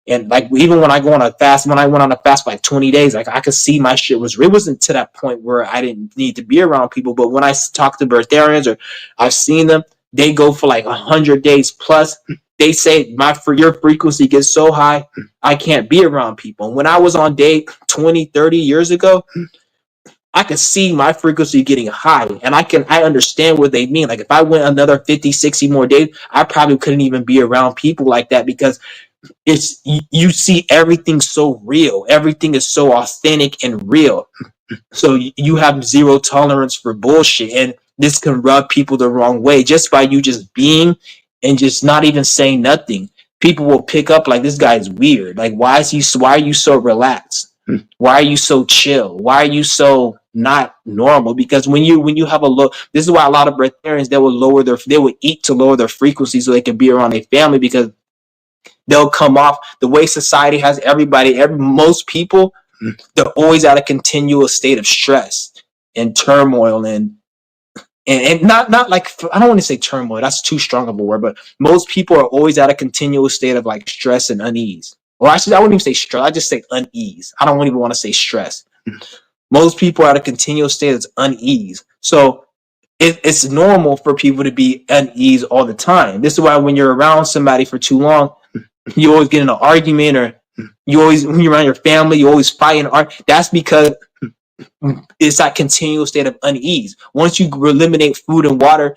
S1: And like, even when I go on a fast, when I went on a fast for like 20 days, like I could see my shit it wasn't to that point where I didn't need to be around people. But when I talk to breatharians or I've seen them, they go for like 100 days plus. They say your frequency gets so high, I can't be around people. And when I was on day 20, 30 years ago, I could see my frequency getting high, and I understand what they mean. Like if I went another 50, 60 more days, I probably couldn't even be around people like that, because it's, you see everything so real. Everything is so authentic and real. So you have zero tolerance for bullshit, and this can rub people the wrong way just by you just being and just not even saying nothing. People will pick up like, this guy's weird. Like, why are you so relaxed? Why are you so chill? Why are you so not normal? Because when you have a low, this is why a lot of breatharians, they will eat to lower their frequency so they can be around their family, because they'll come off the way society has most people, they're always at a continual state of stress and turmoil, and not like, I don't want to say turmoil, that's too strong of a word, but most people are always at a continual state of like stress and unease. Or actually, I wouldn't even say stress, I just say unease. I don't even want to say stress. Most people are at a continual state of unease. So it's normal for people to be unease all the time. This is why when you're around somebody for too long, you always get in an argument, or when you're around your family, you always fight and argue. That's because it's that continual state of unease. Once you eliminate food and water,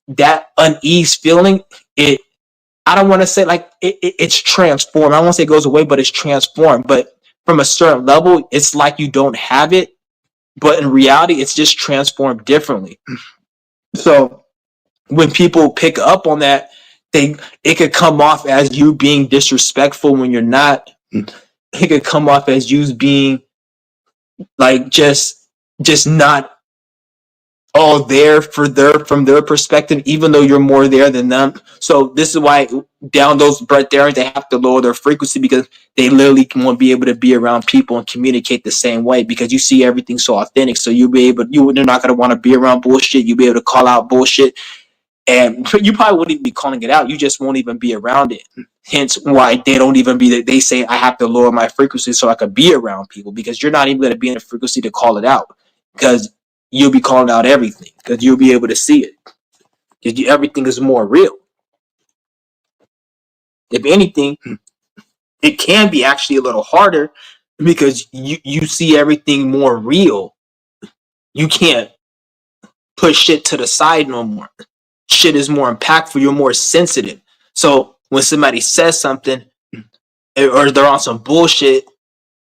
S1: that unease feeling, I don't want to say like it's transformed. I don't want to say it goes away, but it's transformed. But from a certain level, it's like you don't have it, but in reality, it's just transformed differently. So when people pick up on that, it could come off as you being disrespectful when you're not. It could come off as you being like just not all there for their from their perspective, even though you're more there than them. So this is why down those right there they have to lower their frequency because they literally won't be able to be around people and communicate the same way because you see everything so authentic. So you'll be able you're not gonna want to be around bullshit. You'll be able to call out bullshit and you probably wouldn't even be calling it out. You just won't even be around it. Hence why they don't even be. They say I have to lower my frequency so I could be around people because you're not even going to be in a frequency to call it out because you'll be calling out everything because you'll be able to see it because everything is more real. If anything, it can be actually a little harder because you see everything more real. You can't push shit to the side no more. Shit is more impactful. You're more sensitive. So when somebody says something or they're on some bullshit,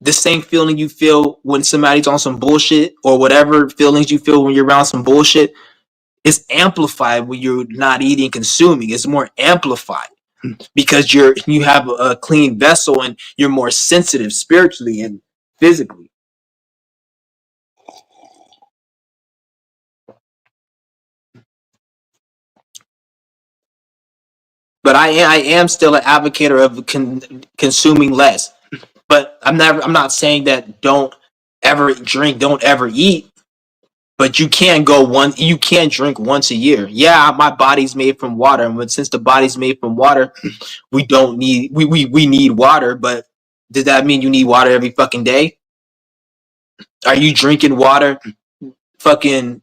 S1: the same feeling you feel when somebody's on some bullshit or whatever feelings you feel when you're around some bullshit is amplified when you're not eating, consuming. It's more amplified because you have a clean vessel and you're more sensitive spiritually and physically. But I am still an advocate of consuming less. But I'm not saying that don't ever drink, don't ever eat. But you can go one. You can drink once a year. Yeah, my body's made from water, and since the body's made from water, we don't need we need water. But does that mean you need water every fucking day? Are you drinking water fucking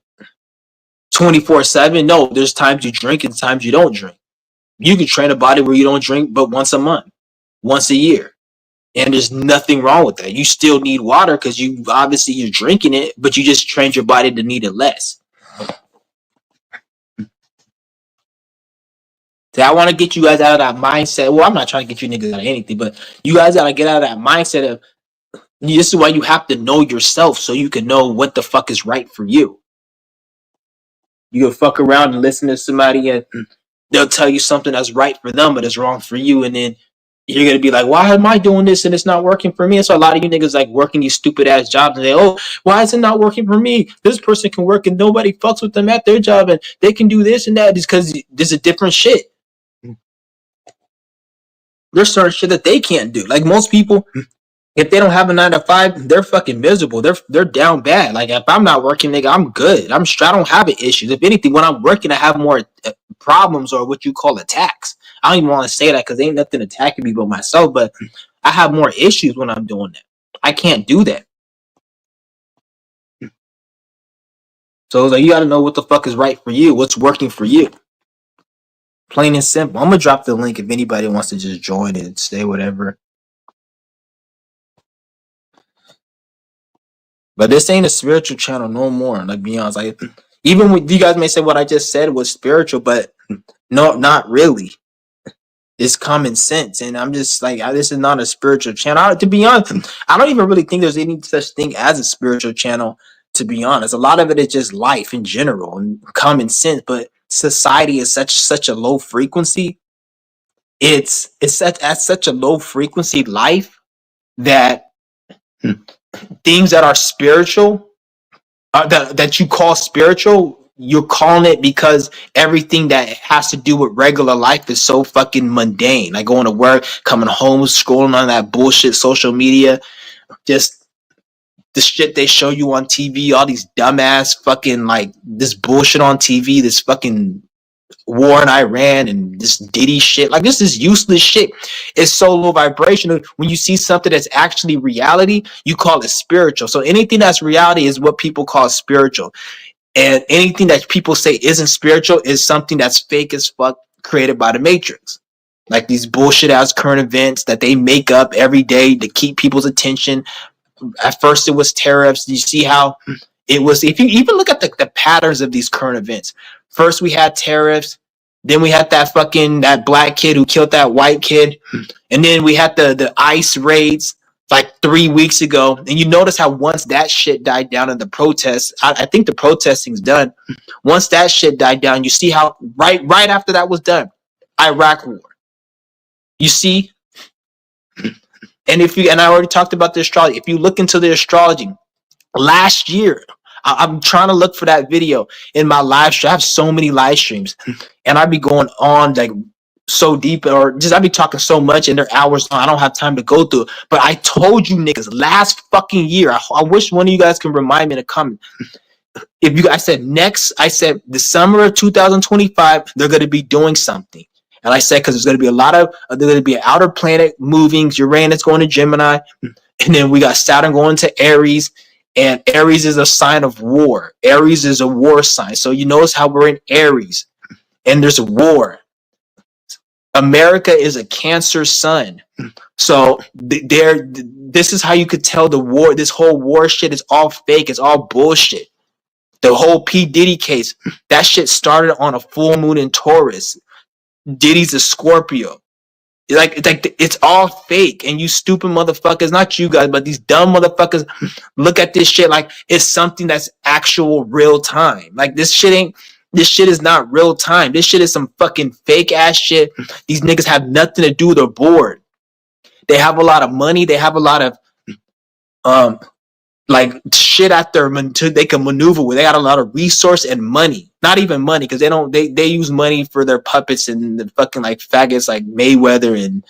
S1: 24/7? No, there's times you drink and times you don't drink. You can train a body where you don't drink, but once a month, once a year, and there's nothing wrong with that. You still need water because you obviously you're drinking it, but you just trained your body to need it less. So I want to get you guys out of that mindset. Well, I'm not trying to get you niggas out of anything, but you guys gotta get out of that mindset of this is why you have to know yourself so you can know what the fuck is right for you. You can fuck around and listen to somebody and they'll tell you something that's right for them, but it's wrong for you, and then you're gonna be like, why am I doing this and it's not working for me? And so a lot of you niggas like working these stupid ass jobs and they, oh, why is it not working for me? This person can work and nobody fucks with them at their job and they can do this and that. It's because there's a different shit. There's certain shit that they can't do. Like most people, if they don't have a 9 to 5, they're fucking miserable. They're down bad. Like if I'm not working, nigga, I'm good. I don't have issues. If anything, when I'm working, I have more problems or what you call attacks. I don't even want to say that because ain't nothing attacking me but myself. But I have more issues when I'm doing that. I can't do that. So like, you got to know what the fuck is right for you. What's working for you. Plain and simple. I'm gonna drop the link if anybody wants to just join it, say whatever. But this ain't a spiritual channel no more. Like be honest, like even when you guys may say what I just said was spiritual, but no, not really. It's common sense, and I'm just like this is not a spiritual channel. To be honest, I don't even really think there's any such thing as a spiritual channel. To be honest, a lot of it is just life in general and common sense. But society is such a low frequency. It's at such a low frequency life that things that are spiritual that you call spiritual, you're calling it because everything that has to do with regular life is so fucking mundane. Like going to work, coming home, scrolling on that bullshit social media, just the shit they show you on TV, all these dumbass fucking like this bullshit on TV, this fucking war in Iran and this Diddy shit. Like this is useless shit. It's so low vibration. When you see something that's actually reality, you call it spiritual. So anything that's reality is what people call spiritual. And anything that people say isn't spiritual is something that's fake as fuck created by the Matrix. Like these bullshit ass current events that they make up every day to keep people's attention. At first it was tariffs. You see how it was, if you even look at the patterns of these current events. First we had tariffs, then we had that black kid who killed that white kid, and then we had the ICE raids like 3 weeks ago. And you notice how once that shit died down in the protests, I think the protesting's done. Once that shit died down, you see how right after that was done, Iraq war. You see, and I already talked about the astrology. If you look into the astrology, last year, I'm trying to look for that video in my live stream. I have so many live streams, and I be going on like so deep, or just I be talking so much, and they're hours long. I don't have time to go through it. But I told you niggas last fucking year. I wish one of you guys can remind me to come. If you, I said the summer of 2025, they're going to be doing something. And I said, because there's going to be there's going to be an outer planet moving, Uranus going to Gemini, and then we got Saturn going to Aries, and Aries is a sign of war. Aries is a war sign. So you notice how we're in Aries, and there's a war. America is a Cancer sun. So this is how you could tell the war, this whole war shit is all fake. It's all bullshit. The whole P. Diddy case, that shit started on a full moon in Taurus. Diddy's a Scorpio. It's all fake. And you stupid motherfuckers, not you guys, but these dumb motherfuckers look at this shit like it's something that's actual real time. Like this shit is not real time. This shit is some fucking fake ass shit. These niggas have nothing to do with their board. They have a lot of money. They have a lot of like shit out there they can maneuver with. They got a lot of resource and money. Not even money, because they use money for their puppets and the fucking like faggots like Mayweather and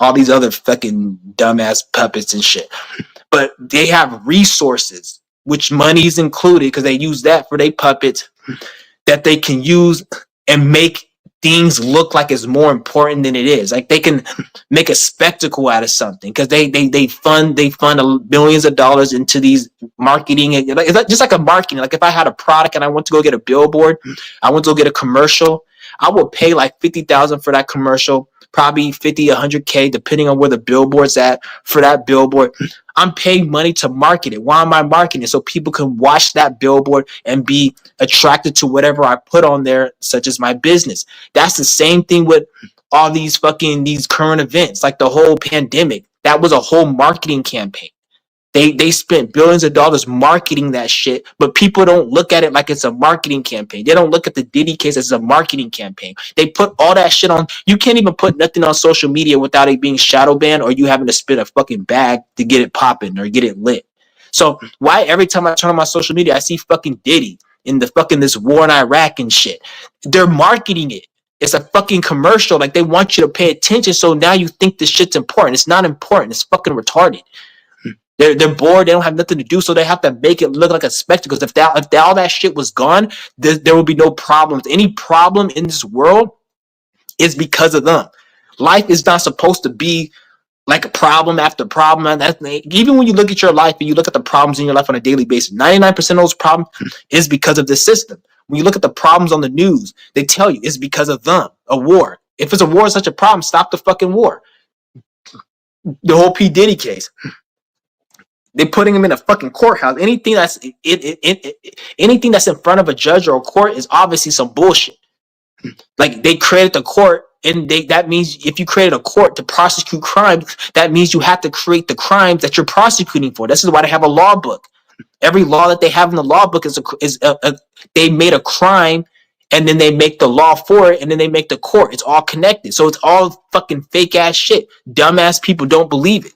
S1: all these other fucking dumbass puppets and shit. But they have resources, which money is included, because they use that for their puppets, that they can use and make things look like it's more important than it is. Like they can make a spectacle out of something, because they fund billions of dollars into these marketing. It's just like a marketing. Like if I had a product and I went to go get a billboard, I went to go get a commercial, I would pay like $50,000 for that commercial, probably 50, 100K, depending on where the billboard's at for that billboard. I'm paying money to market it. Why am I marketing it? So people can watch that billboard and be attracted to whatever I put on there, such as my business. That's the same thing with all these current events, like the whole pandemic. That was a whole marketing campaign. They spent billions of dollars marketing that shit, but people don't look at it like it's a marketing campaign. They don't look at the Diddy case as a marketing campaign. They put all that shit on. You can't even put nothing on social media without it being shadow banned, or you having to spit a fucking bag to get it popping or get it lit. So why every time I turn on my social media, I see fucking Diddy in the fucking this war in Iraq and shit? They're marketing it. It's a fucking commercial. Like they want you to pay attention, so now you think this shit's important. It's not important. It's fucking retarded. They're bored. They don't have nothing to do, so they have to make it look like a spectacle. If all that shit was gone, there would be no problems. Any problem in this world is because of them. Life is not supposed to be like a problem after problem. Even when you look at your life and you look at the problems in your life on a daily basis, 99% of those problems is because of this system. When you look at the problems on the news, they tell you it's because of them. A war. If it's a war is such a problem, stop the fucking war. The whole P. Diddy case. They're putting him in a fucking courthouse. Anything that's in front of a judge or a court is obviously some bullshit. Like they created the court, and that means if you created a court to prosecute crimes, that means you have to create the crimes that you're prosecuting for. This is why they have a law book. Every law that they have in the law book is they made a crime, and then they make the law for it, and then they make the court. It's all connected. So it's all fucking fake ass shit. Dumbass people don't believe it.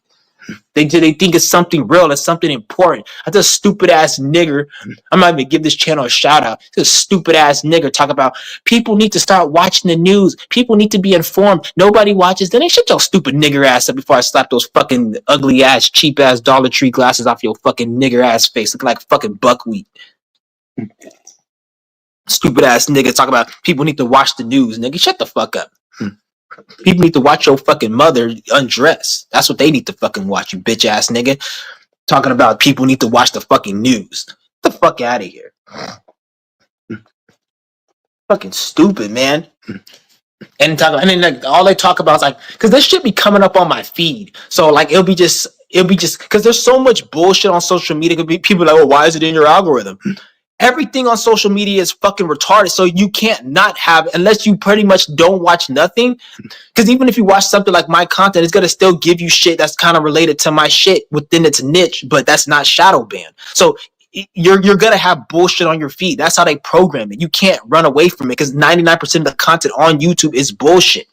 S1: They think it's something real, it's something important. That's a stupid ass nigger. I might even give this channel a shout out. This a stupid ass nigger talk about people need to start watching the news. People need to be informed. Nobody watches. Then they shut your stupid nigger ass up before I slap those fucking ugly ass, cheap ass Dollar Tree glasses off your fucking nigger ass face, looking like fucking buckwheat. Stupid ass nigga talk about people need to watch the news. Nigga, shut the fuck up. People need to watch your fucking mother undress. That's what they need to fucking watch, you bitch ass nigga. Talking about people need to watch the fucking news. Get the fuck out of here. Fucking stupid, man. And then like all they talk about is like, because this shit be coming up on my feed. So like it'll be just because there's so much bullshit on social media. Could be people like, oh, why is it in your algorithm? Everything on social media is fucking retarded, so you can't not have, unless you pretty much don't watch nothing. Because even if you watch something like my content, it's gonna still give you shit that's kind of related to my shit within its niche, but that's not shadow banned. So you're gonna have bullshit on your feed. That's how they program it. You can't run away from it, because 99% of the content on YouTube is bullshit.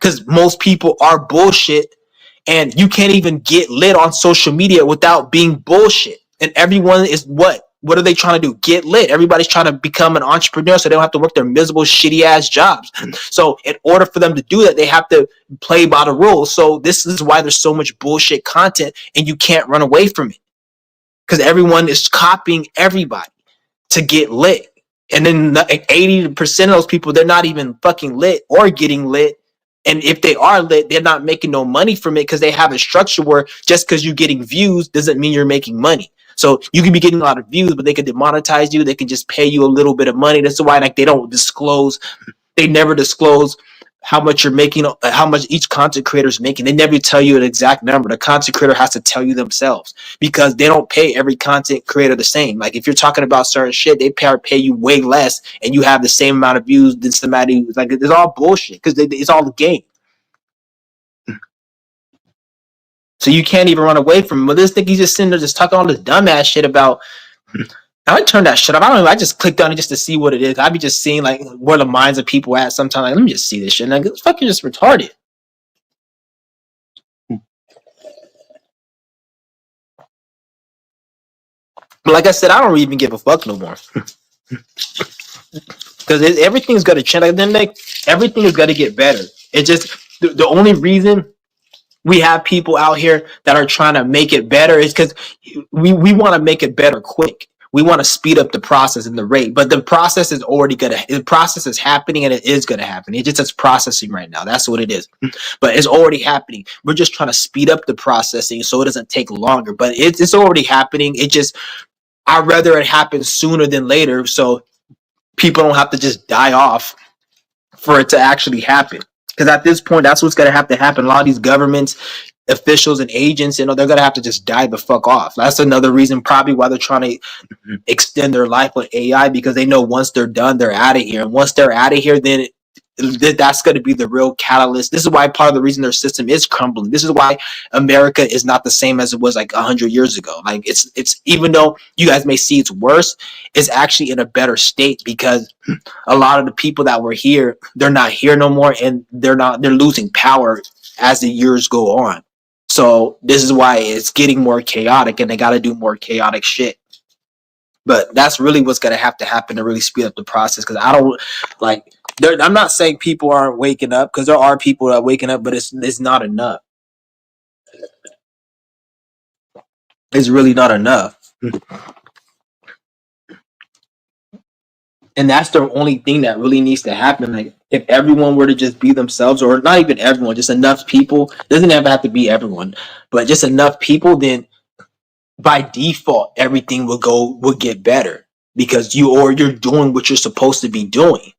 S1: Because most people are bullshit, and you can't even get lit on social media without being bullshit. And everyone is what? What are they trying to do? Get lit. Everybody's trying to become an entrepreneur so they don't have to work their miserable, shitty ass jobs. So in order for them to do that, they have to play by the rules. So this is why there's so much bullshit content and you can't run away from it. Because everyone is copying everybody to get lit. And then 80% of those people, they're not even fucking lit or getting lit. And if they are lit, they're not making no money from it because they have a structure where just because you're getting views doesn't mean you're making money. So you can be getting a lot of views, but they can demonetize you. They can just pay you a little bit of money. That's why like they don't disclose. They never disclose how much you're making, how much each content creator is making. They never tell you an exact number. The content creator has to tell you themselves because they don't pay every content creator the same. Like if you're talking about certain shit, they pay you way less and you have the same amount of views than somebody. Like it's all bullshit because it's all the game. So you can't even run away from him. But this thing he's just sitting there just talking all this dumbass shit about. I turned that shit off. I don't know. I just clicked on it just to see what it is. I'd be just seeing like where the minds of people at sometimes. Like, let me just see this shit. And like, it's fucking just retarded. But like I said, I don't even give a fuck no more. Because everything's got to change. Like, then like, everything is got to get better. It just, the only reason we have people out here that are trying to make it better is because we want to make it better quick. We want to speed up the process and the rate, but the process is already the process is happening and it is going to happen. It just is processing right now. That's what it is, but it's already happening. We're just trying to speed up the processing so it doesn't take longer, but it's already happening. It just, I'd rather it happen sooner than later. So people don't have to just die off for it to actually happen. Because at this point, that's what's going to have to happen. A lot of these governments, officials, and agents, they're going to have to just die the fuck off. That's another reason probably why they're trying to extend their life with AI, because they know once they're done, they're out of here. And once they're out of here, then that's going to be the real catalyst. This is why part of the reason their system is crumbling. This is why America is not the same as it was like 100 years ago. Like it's even though you guys may see it's worse, it's actually in a better state because a lot of the people that were here, they're not here no more, and they're losing power as the years go on. So this is why it's getting more chaotic, and they got to do more chaotic shit. But that's really what's going to happen to really speed up the process. Because I don't like. I'm not saying people aren't waking up, because there are people that are waking up, but it's not enough. It's really not enough. And that's the only thing that really needs to happen. Like if everyone were to just be themselves, or not even everyone, just enough people, doesn't ever have to be everyone, but just enough people, then by default everything will get better because you're doing what you're supposed to be doing.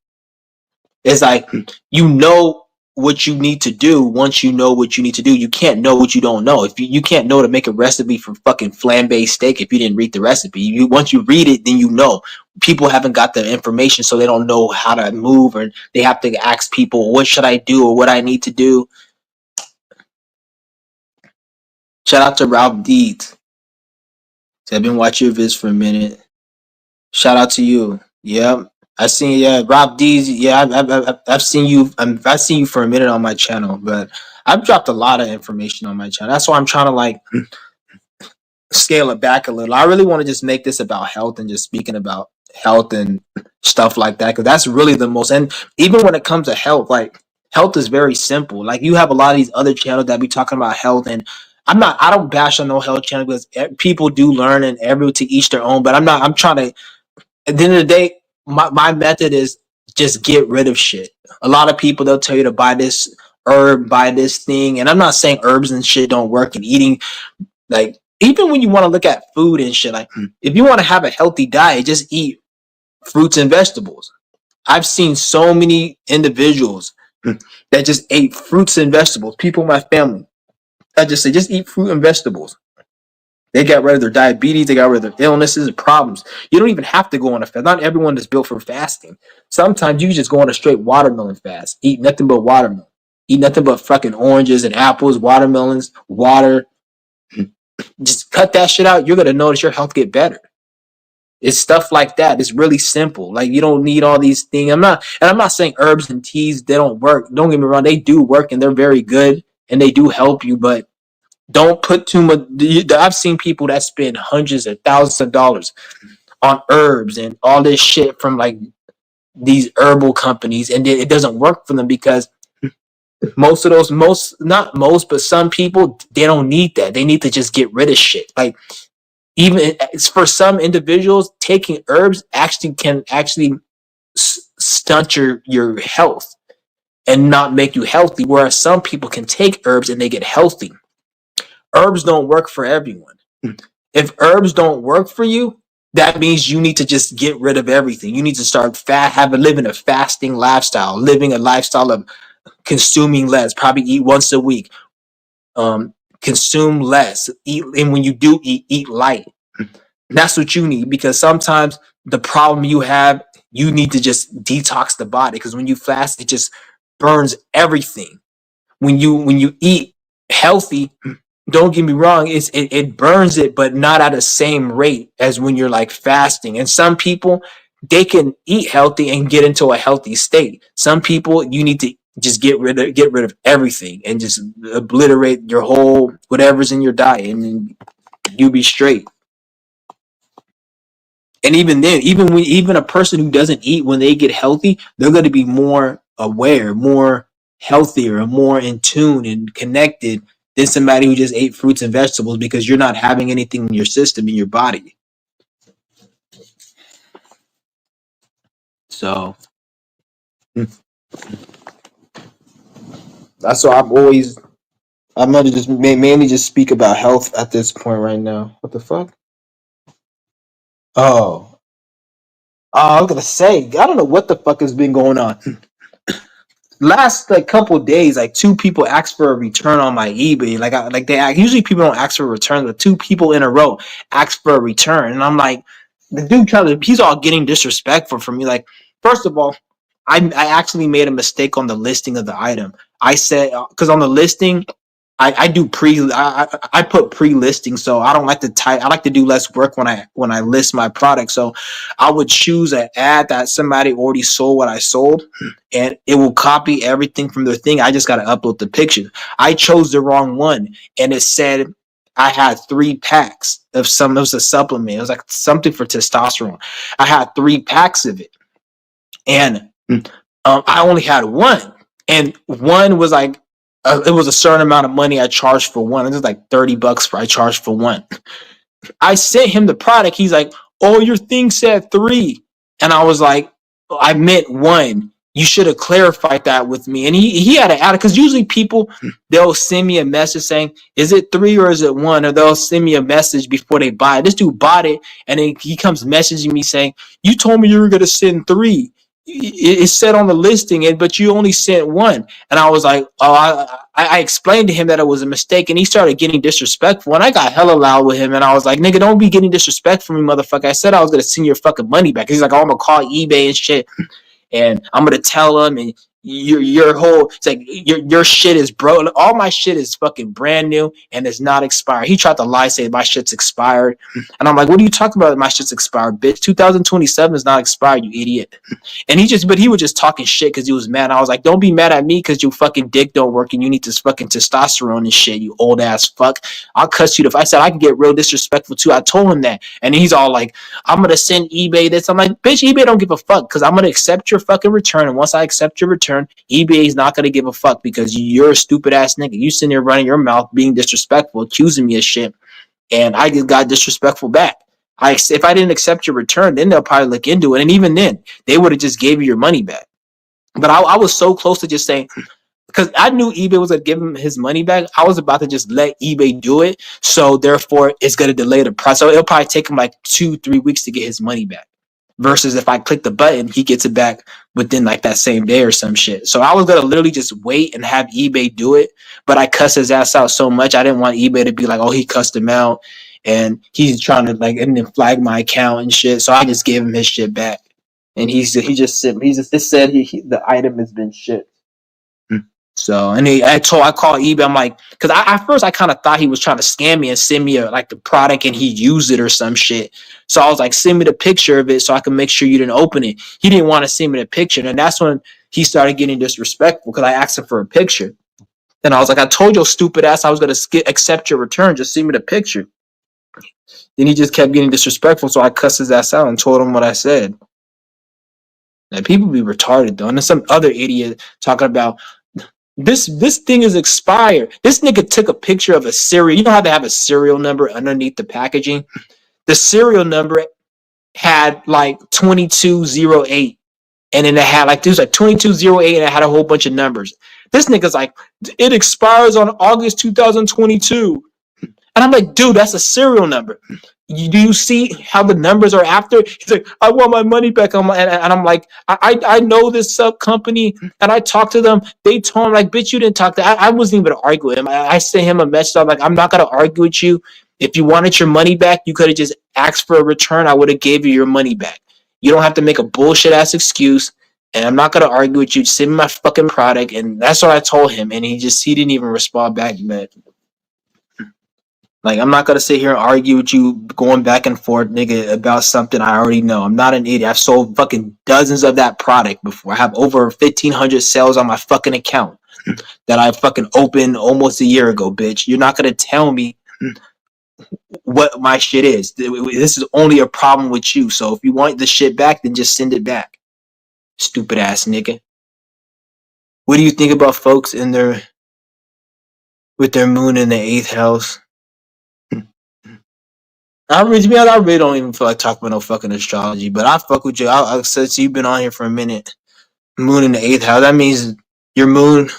S1: It's like you know what you need to do. Once you know what you need to do, you can't know what you don't know. If you can't know to make a recipe for fucking flambe steak if you didn't read the recipe. Once you read it, then you know. People haven't got the information, so they don't know how to move, or they have to ask people, what should I do or what I need to do. Shout out to Ralph Deeds. I've been watching your vids for a minute. Shout out to you. Yep. I seen Rob D's. Yeah, I've seen you. I've seen you for a minute on my channel, but I've dropped a lot of information on my channel. That's why I'm trying to like scale it back a little. I really want to just make this about health and just speaking about health and stuff like that, because that's really the most. And even when it comes to health, like health is very simple. Like you have a lot of these other channels that be talking about health, and I don't bash on no health channel because people do learn and everyone to each their own. But I'm trying to. At the end of the day, my method is just get rid of shit. A lot of people, they'll tell you to buy this herb, buy this thing. And I'm not saying herbs and shit don't work, and eating, like, even when you want to look at food and shit, like if you want to have a healthy diet, just eat fruits and vegetables. I've seen so many individuals that just ate fruits and vegetables. People in my family, I just say, just eat fruit and vegetables. They got rid of their diabetes. They got rid of their illnesses and problems. You don't even have to go on a fast. Not everyone is built for fasting. Sometimes you just go on a straight watermelon fast. Eat nothing but watermelon. Eat nothing but fucking oranges and apples, watermelons, water. Just cut that shit out. You're going to notice your health get better. It's stuff like that. It's really simple. Like you don't need all these things. I'm not saying herbs and teas, they don't work. Don't get me wrong. They do work and they're very good and they do help you, but don't put too much. I've seen people that spend hundreds of thousands of dollars on herbs and all this shit from like these herbal companies, and it doesn't work for them because most of those, most not most, but some people, they don't need that. They need to just get rid of shit. Like even for some individuals, taking herbs actually can actually stunt your health and not make you healthy. Whereas some people can take herbs and they get healthy. Herbs don't work for everyone. If herbs don't work for you, that means you need to just get rid of everything. You need to start living a fasting lifestyle, living a lifestyle of consuming less, probably eat once a week, consume less, eat, and when you do eat, eat light. That's what you need, because sometimes the problem you have, you need to just detox the body, because when you fast, it just burns everything. When you eat healthy, don't get me wrong, it burns it, but not at the same rate as when you're like fasting. And some people, they can eat healthy and get into a healthy state. Some people, you need to just get rid of everything and just obliterate your whole whatever's in your diet, and then you be straight. And even then, even a person who doesn't eat, when they get healthy, they're going to be more aware, more healthier, and more in tune and connected than somebody who just ate fruits and vegetables, because you're not having anything in your system, in your body. So that's why I'm gonna just mainly just speak about health at this point right now. What the fuck? Oh, I was gonna say, I don't know what the fuck has been going on. Last like couple of days, like two people asked for a return on my eBay. Usually people don't ask for a return, but two people in a row asked for a return, and I'm like, the dude he's all getting disrespectful for me. Like, first of all, I actually made a mistake on the listing of the item. I said, because on the listing, I do I put pre-listing, so I don't like to type. I like to do less work when I list my product. So I would choose an ad that somebody already sold what I sold, and it will copy everything from their thing. I just got to upload the picture. I chose the wrong one, and it said I had 3 packs of some. It was a supplement. It was like something for testosterone. I had 3 packs of it, and I only had one, and one was like it was a certain amount of money I charged for one. It was like $30 for I charged for one. I sent him the product. He's like, "Oh, your thing said 3," and I was like, "I meant one. You should have clarified that with me." And he had to add it, because usually people, they'll send me a message saying, "Is it 3 or is it 1?" Or they'll send me a message before they buy it. This dude bought it, and then he comes messaging me saying, "You told me you were gonna send 3. It said on the listing, but you only sent 1." And I was like, "Oh," I explained to him that it was a mistake, and he started getting disrespectful. And I got hella loud with him, and I was like, "Nigga, don't be getting disrespectful from me, motherfucker. I said I was gonna send your fucking money back." He's like, "Oh, I'm gonna call eBay and shit, and I'm gonna tell them, and your whole, it's like your shit is broke. All my shit is fucking brand new and it's not expired." He tried to lie, say my shit's expired, and I'm like, "What are you talking about? My shit's expired, bitch. 2027 is not expired, you idiot." And but he was just talking shit because he was mad. I was like, "Don't be mad at me because your fucking dick don't work and you need this fucking testosterone and shit, you old ass fuck. I'll cuss you." I said I can get real disrespectful too. I told him that, and he's all like, "I'm gonna send eBay this." I'm like, "Bitch, eBay don't give a fuck, because I'm gonna accept your fucking return, and once I accept your return, eBay is not gonna give a fuck, because you're a stupid ass nigga. You sitting there running your mouth, being disrespectful, accusing me of shit, and I just got disrespectful back. If I didn't accept your return, then they'll probably look into it, and even then, they would have just gave you your money back." But I was so close to just saying, because I knew eBay was gonna give him his money back. I was about to just let eBay do it, so therefore it's gonna delay the price. So it'll probably take him like 2-3 weeks to get his money back. Versus if I click the button, he gets it back within like that same day or some shit. So I was gonna literally just wait and have eBay do it, but I cussed his ass out so much I didn't want eBay to be like, "Oh, he cussed him out and he's trying to like and then flag my account and shit." So I just gave him his shit back, and he just said it said the item has been shipped. So, and I called eBay. I'm like, because at first I kind of thought he was trying to scam me and send me like the product and he used it or some shit. So I was like, "Send me the picture of it so I can make sure you didn't open it." He didn't want to send me the picture, and that's when he started getting disrespectful, because I asked him for a picture. Then I was like, "I told your stupid ass I was gonna accept your return. Just send me the picture." Then he just kept getting disrespectful, so I cussed his ass out and told him what I said. Like, people be retarded though, and then some other idiot talking about this thing is expired. This nigga took a picture of a cereal. You know how they have a serial number underneath the packaging? The serial number had like 2208. And then it had like, there's like 2208 and it had a whole bunch of numbers. This nigga's like, it expires on August 2022. And I'm like, dude, that's a serial number. Do you see how the numbers are after? He's like, I want my money back. And I'm like, I know this sub company, and I talked to them. They told him, like, bitch, you didn't talk to. I wasn't even gonna argue with him. I sent him a message. I'm like, I'm not gonna argue with you. If you wanted your money back, you could have just asked for a return. I would have gave you your money back. You don't have to make a bullshit ass excuse. And I'm not gonna argue with you. Send me my fucking product. And that's what I told him. And he didn't even respond back. But like, I'm not gonna sit here and argue with you going back and forth, nigga, about something I already know. I'm not an idiot. I've sold fucking dozens of that product before. I have over 1,500 sales on my fucking account that I fucking opened almost a year ago, bitch. You're not gonna tell me what my shit is. This is only a problem with you. So if you want the shit back, then just send it back. Stupid ass nigga. What do you think about folks with their moon in the 8th house? I really don't even feel like talking about no fucking astrology, but I fuck with you. Since you've been on here for a minute, moon in the 8th house, that means your moon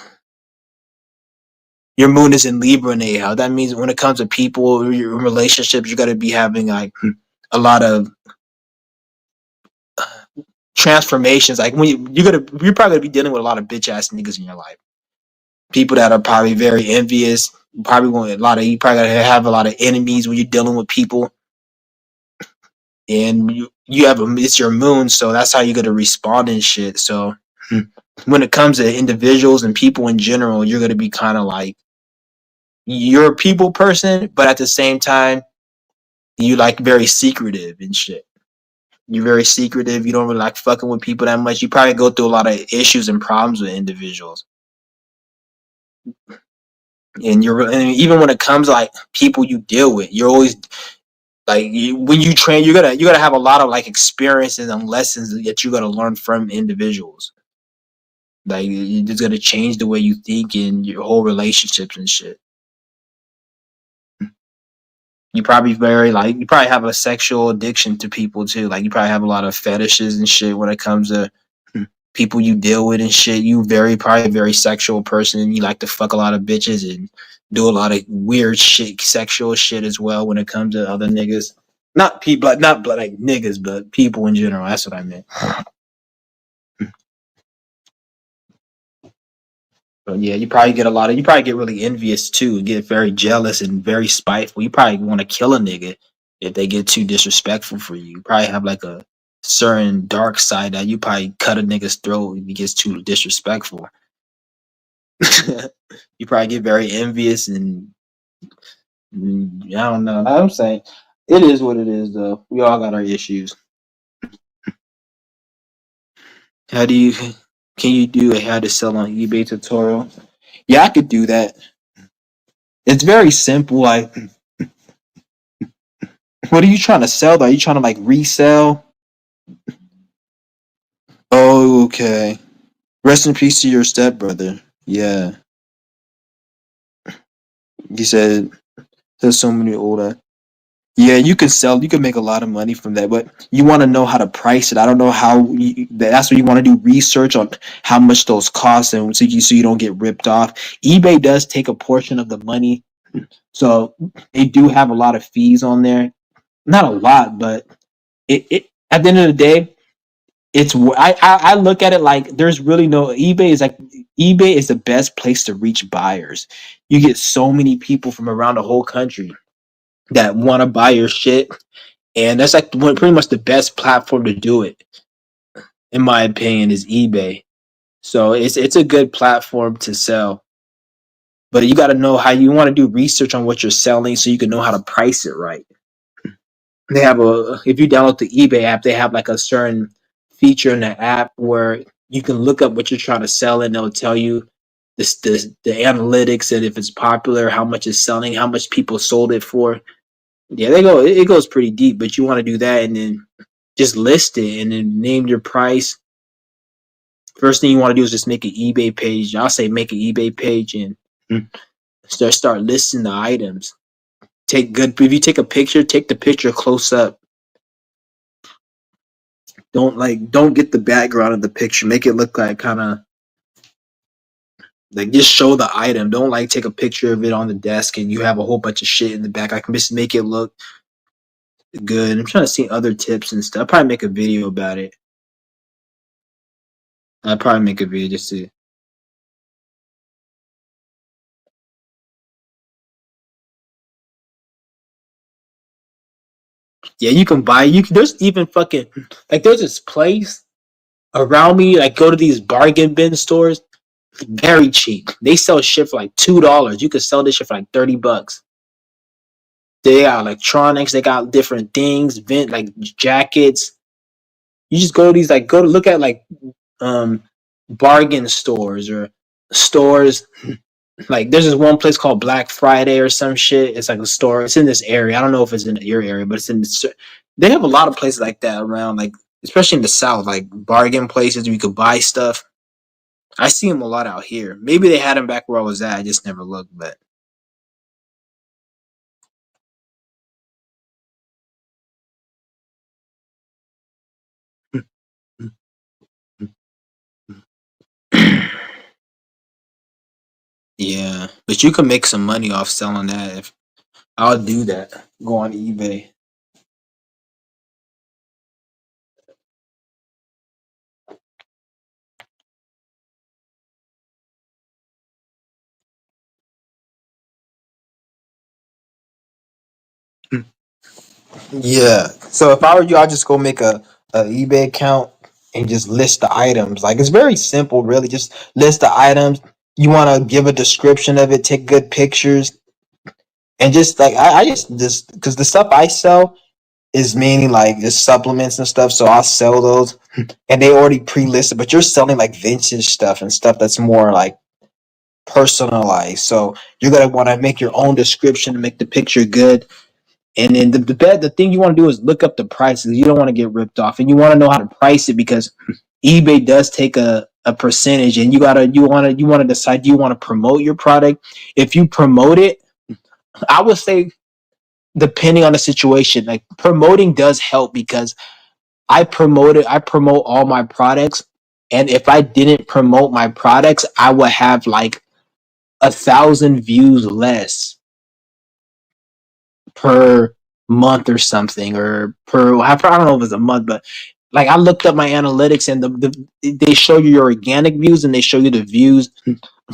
S1: your moon is in Libra in the 8th house. That means when it comes to people, your relationships, you gotta be having like a lot of transformations. Like when you're probably gonna be dealing with a lot of bitch ass niggas in your life. People that are probably very envious. Probably want a lot of you probably gotta have a lot of enemies when you're dealing with people. And you have it's your moon, so that's how you're gonna respond and shit. So when it comes to individuals and people in general, you're gonna be kind of like you're a people person, but at the same time, you like very secretive and shit. You're very secretive. You don't really like fucking with people that much. You probably go through a lot of issues and problems with individuals. And even when it comes to like people you deal with, you're always like when you train, you're gonna have a lot of like experiences and lessons that you're gonna learn from individuals. Like it's gonna change the way you think in your whole relationships and shit. You probably you probably have a sexual addiction to people too. Like you probably have a lot of fetishes and shit when it comes to people you deal with and shit. You probably a very sexual person, and you like to fuck a lot of bitches and do a lot of weird shit, sexual shit as well when it comes to other niggas. Not people, not like niggas, but people in general. That's what I meant. But yeah, you probably get really envious too, get very jealous and very spiteful. You probably want to kill a nigga if they get too disrespectful for you. You probably have like a certain dark side that you probably cut a nigga's throat if he gets too disrespectful. You probably get very envious and I don't know. I'm saying it is what it is though. We all got our issues. How do you can you do a how to sell on eBay tutorial? Yeah, I could do that. It's very simple. Like, what are you trying to sell? Though? Are you trying to like resell? Oh, okay. Rest in peace to your stepbrother. Yeah, he said there's so many older. Yeah, you can sell. You can make a lot of money from that, but you want to know how to price it. I don't know how. That's what you want to do research on how much those cost, and so you don't get ripped off. eBay does take a portion of the money, so they do have a lot of fees on there. Not a lot, but it at the end of the day, I look at it like there's really no eBay is the best place to reach buyers. You get so many people from around the whole country that want to buy your shit, and that's like pretty much the best platform to do it, in my opinion, is eBay. So it's a good platform to sell, but you got to know how you want to do research on what you're selling so you can know how to price it right. They have if you download the eBay app, they have like a certain feature in the app where you can look up what you're trying to sell and they'll tell you the analytics and if it's popular, how much it's selling, how much people sold it for. Yeah, they go. It goes pretty deep, but you want to do that and then just list it and then name your price. First thing you want to do is just make an eBay page. I'll say make an eBay page and start listing the items. Take good. If you take a picture, take the picture close up. Don't get the background of the picture. Make it look like kind of like just show the item. Don't like take a picture of it on the desk and you have a whole bunch of shit in the back. Like just make it look good. I'm trying to see other tips and stuff. I'll probably make a video about it. I'll probably make a video just to. Yeah, you can buy. You can. There's even fucking like there's this place around me. Like go to these bargain bin stores, very cheap. They sell shit for like $2. You could sell this shit for like $30. They got electronics. They got different things, vent like jackets. You just go to these like go to look at like um bargain stores or stores. Like there's this one place called Black Friday or some shit. It's like a store. It's in this area. I don't know if it's in your area, but it's in this. They have a lot of places like that around, like especially in the South, like bargain places where you could buy stuff. I see them a lot out here. Maybe they had them back where I was at. I just never looked, but yeah. But you can make some money off selling that. If I'll do that, go on eBay. Yeah. So if I were you, I'd just go make a eBay account and just list the items. Like it's very simple, really. Just list the items. You want to give a description of it, take good pictures, and just like I just because the stuff I sell is mainly like just supplements and stuff. So I'll sell those, and they already pre-listed. But you're selling like vintage stuff and stuff that's more like personalized. So you're gonna want to make your own description to make the picture good. And then the thing you want to do is look up the prices. You don't want to get ripped off, and you want to know how to price it because eBay does take a percentage, and you want to decide, do you want to promote your product? If you promote it, I would say depending on the situation, like promoting does help because I promote all my products, and if I didn't promote my products, I would have like 1,000 views less per month or something, or per I don't know if it's a month, but like I looked up my analytics and they show you your organic views and they show you the views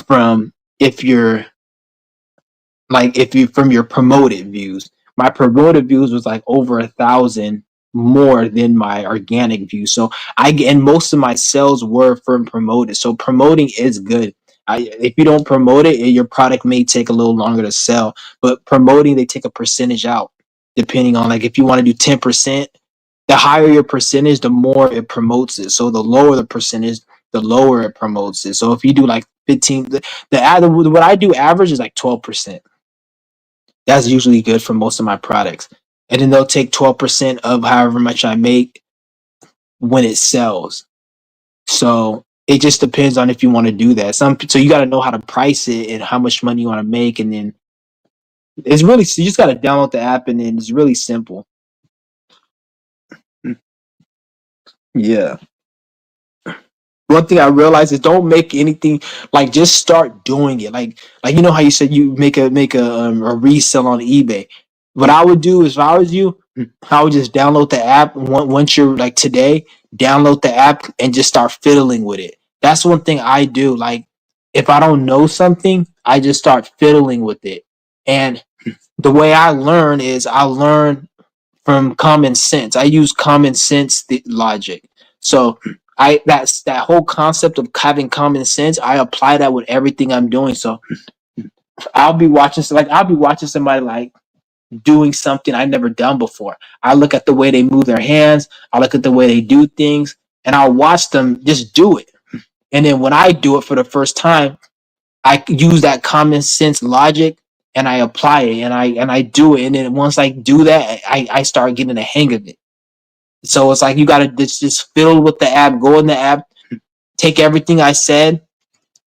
S1: from if you're like if you from your promoted views. My promoted views was like over 1,000 more than my organic views. So and most of my sales were from promoted. So promoting is good. If you don't promote it, your product may take a little longer to sell. But promoting, they take a percentage out, depending on like if you want to do 10%, the higher your percentage, the more it promotes it. So the lower the percentage, the lower it promotes it. So if you do like 15, what I do average is like 12%. That's usually good for most of my products. And then they'll take 12% of however much I make when it sells. So it just depends on if you want to do that. So you got to know how to price it and how much money you want to make, and then it's really you just got to download the app, and then it's really simple. Yeah. One thing I realized is don't make anything like just start doing it. Like you know how you said you make a resell on eBay. What I would do is if I was you, I would just download the app once you're like today. Download the app and just start fiddling with it. That's one thing I do. Like if I don't know something, I just start fiddling with it. And the way I learn is I learn from common sense. I use common sense logic. So that's that whole concept of having common sense. I apply that with everything I'm doing. So I'll be watching somebody like doing something I never done before. I look at the way they move their hands. I look at the way they do things, and I'll watch them just do it. And then when I do it for the first time, I use that common sense logic and I apply it and I do it. And then once I do that, I start getting the hang of it. So it's like you gotta just fiddle with the app, go in the app, take everything I said,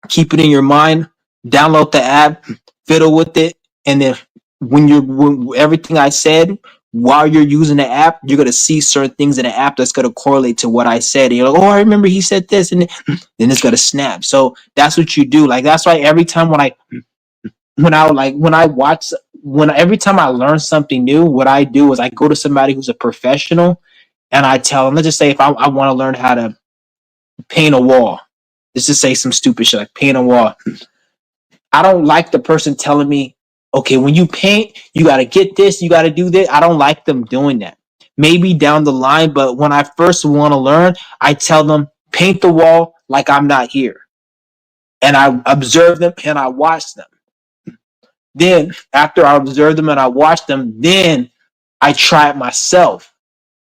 S1: keep it in your mind, download the app, fiddle with it, and then when everything I said while you're using the app, you're gonna see certain things in the app that's gonna correlate to what I said. And you're like, oh, I remember he said this, and then it's gonna snap. So that's what you do. Like that's why every time when I watch when every time I learn something new, what I do is I go to somebody who's a professional and I tell them, let's just say if I want to learn how to paint a wall, let's just say some stupid shit like paint a wall. I don't like the person telling me, okay, when you paint, you got to get this, you got to do this. I don't like them doing that. Maybe down the line, but when I first want to learn, I tell them, paint the wall like I'm not here. And I observe them and I watch them. Then, after I observe them and I watch them, then I try it myself.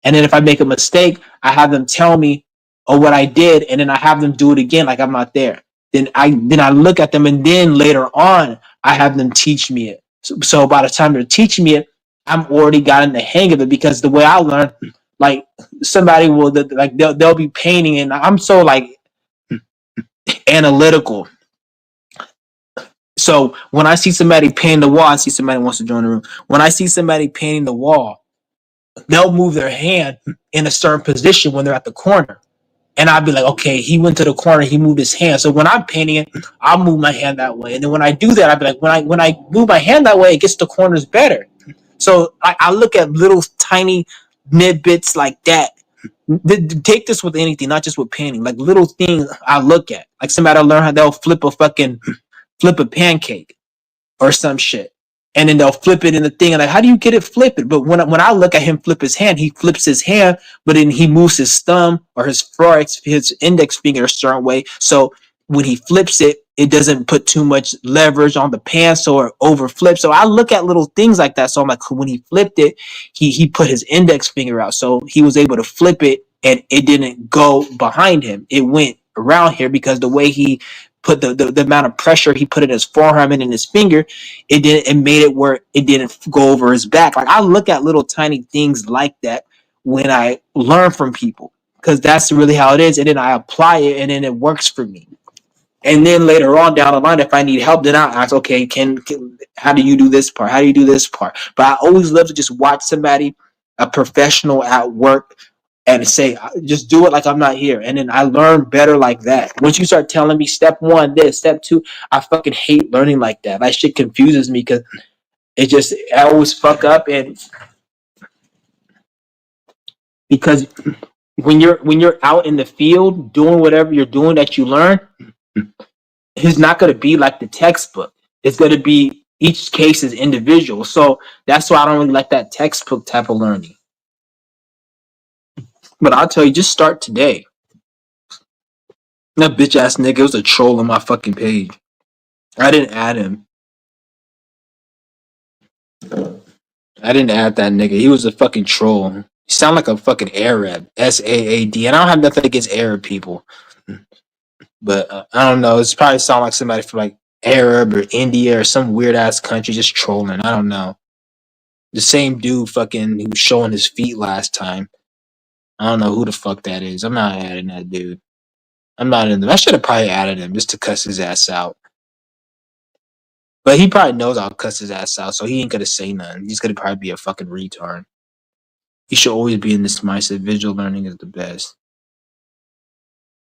S1: And then if I make a mistake, I have them tell me, oh, what I did, and then I have them do it again like I'm not there. Then I look at them, and then later on I have them teach me it. So by the time they're teaching me it, I'm already gotten the hang of it because the way I learn, like somebody will like they'll be painting, and I'm so like analytical. So when I see somebody painting the wall, I see somebody wants to join the room. When I see somebody painting the wall, they'll move their hand in a certain position when they're at the corner. And I'd be like, okay, he went to the corner, he moved his hand. So when I'm painting it, I'll move my hand that way. And then when I do that, I'd be like, when I move my hand that way, it gets the corners better. So I look at little tiny nitbits like that. Take this with anything, not just with painting. Like little things I look at. Like somebody learn how they'll flip a pancake or some shit. And then they'll flip it in the thing, and like, how do you get it flip it? But when I look at him flip his hand, he flips his hand, but then he moves his thumb or his index finger a certain way. So when he flips it, it doesn't put too much leverage on the pan, so it over flips. So I look at little things like that. So I'm like, when he flipped it, he put his index finger out, so he was able to flip it, and it didn't go behind him. It went around here because the way he put the amount of pressure he put in his forearm and in his finger, it made it where it didn't go over his back. Like I look at little tiny things like that when I learn from people because that's really how it is, and then I apply it, and then it works for me. And then later on down the line, if I need help, then I'll ask, okay, how do you do this part? How do you do this part? But I always love to just watch somebody, a professional at work, and say, just do it like I'm not here. And then I learn better like that. Once you start telling me step one, this, step two, I fucking hate learning like that. That shit confuses me because I always fuck up. And because when you're out in the field doing whatever you're doing that you learn, it's not going to be like the textbook. It's going to be each case is individual. So that's why I don't really like that textbook type of learning. But I'll tell you, just start today. That bitch ass nigga was a troll on my fucking page. I didn't add him. I didn't add that nigga. He was a fucking troll. He sound like a fucking Arab. SAAD. And I don't have nothing against Arab people. But I don't know. It's probably sound like somebody from like Arab or India or some weird ass country just trolling. I don't know. The same dude fucking who was showing his feet last time. I don't know who the fuck that is. I'm not adding that dude. I'm not in them. I should have probably added him just to cuss his ass out. But he probably knows I'll cuss his ass out, so he ain't gonna say nothing. He's gonna probably be a fucking retard. He should always be in this mindset. Visual learning is the best.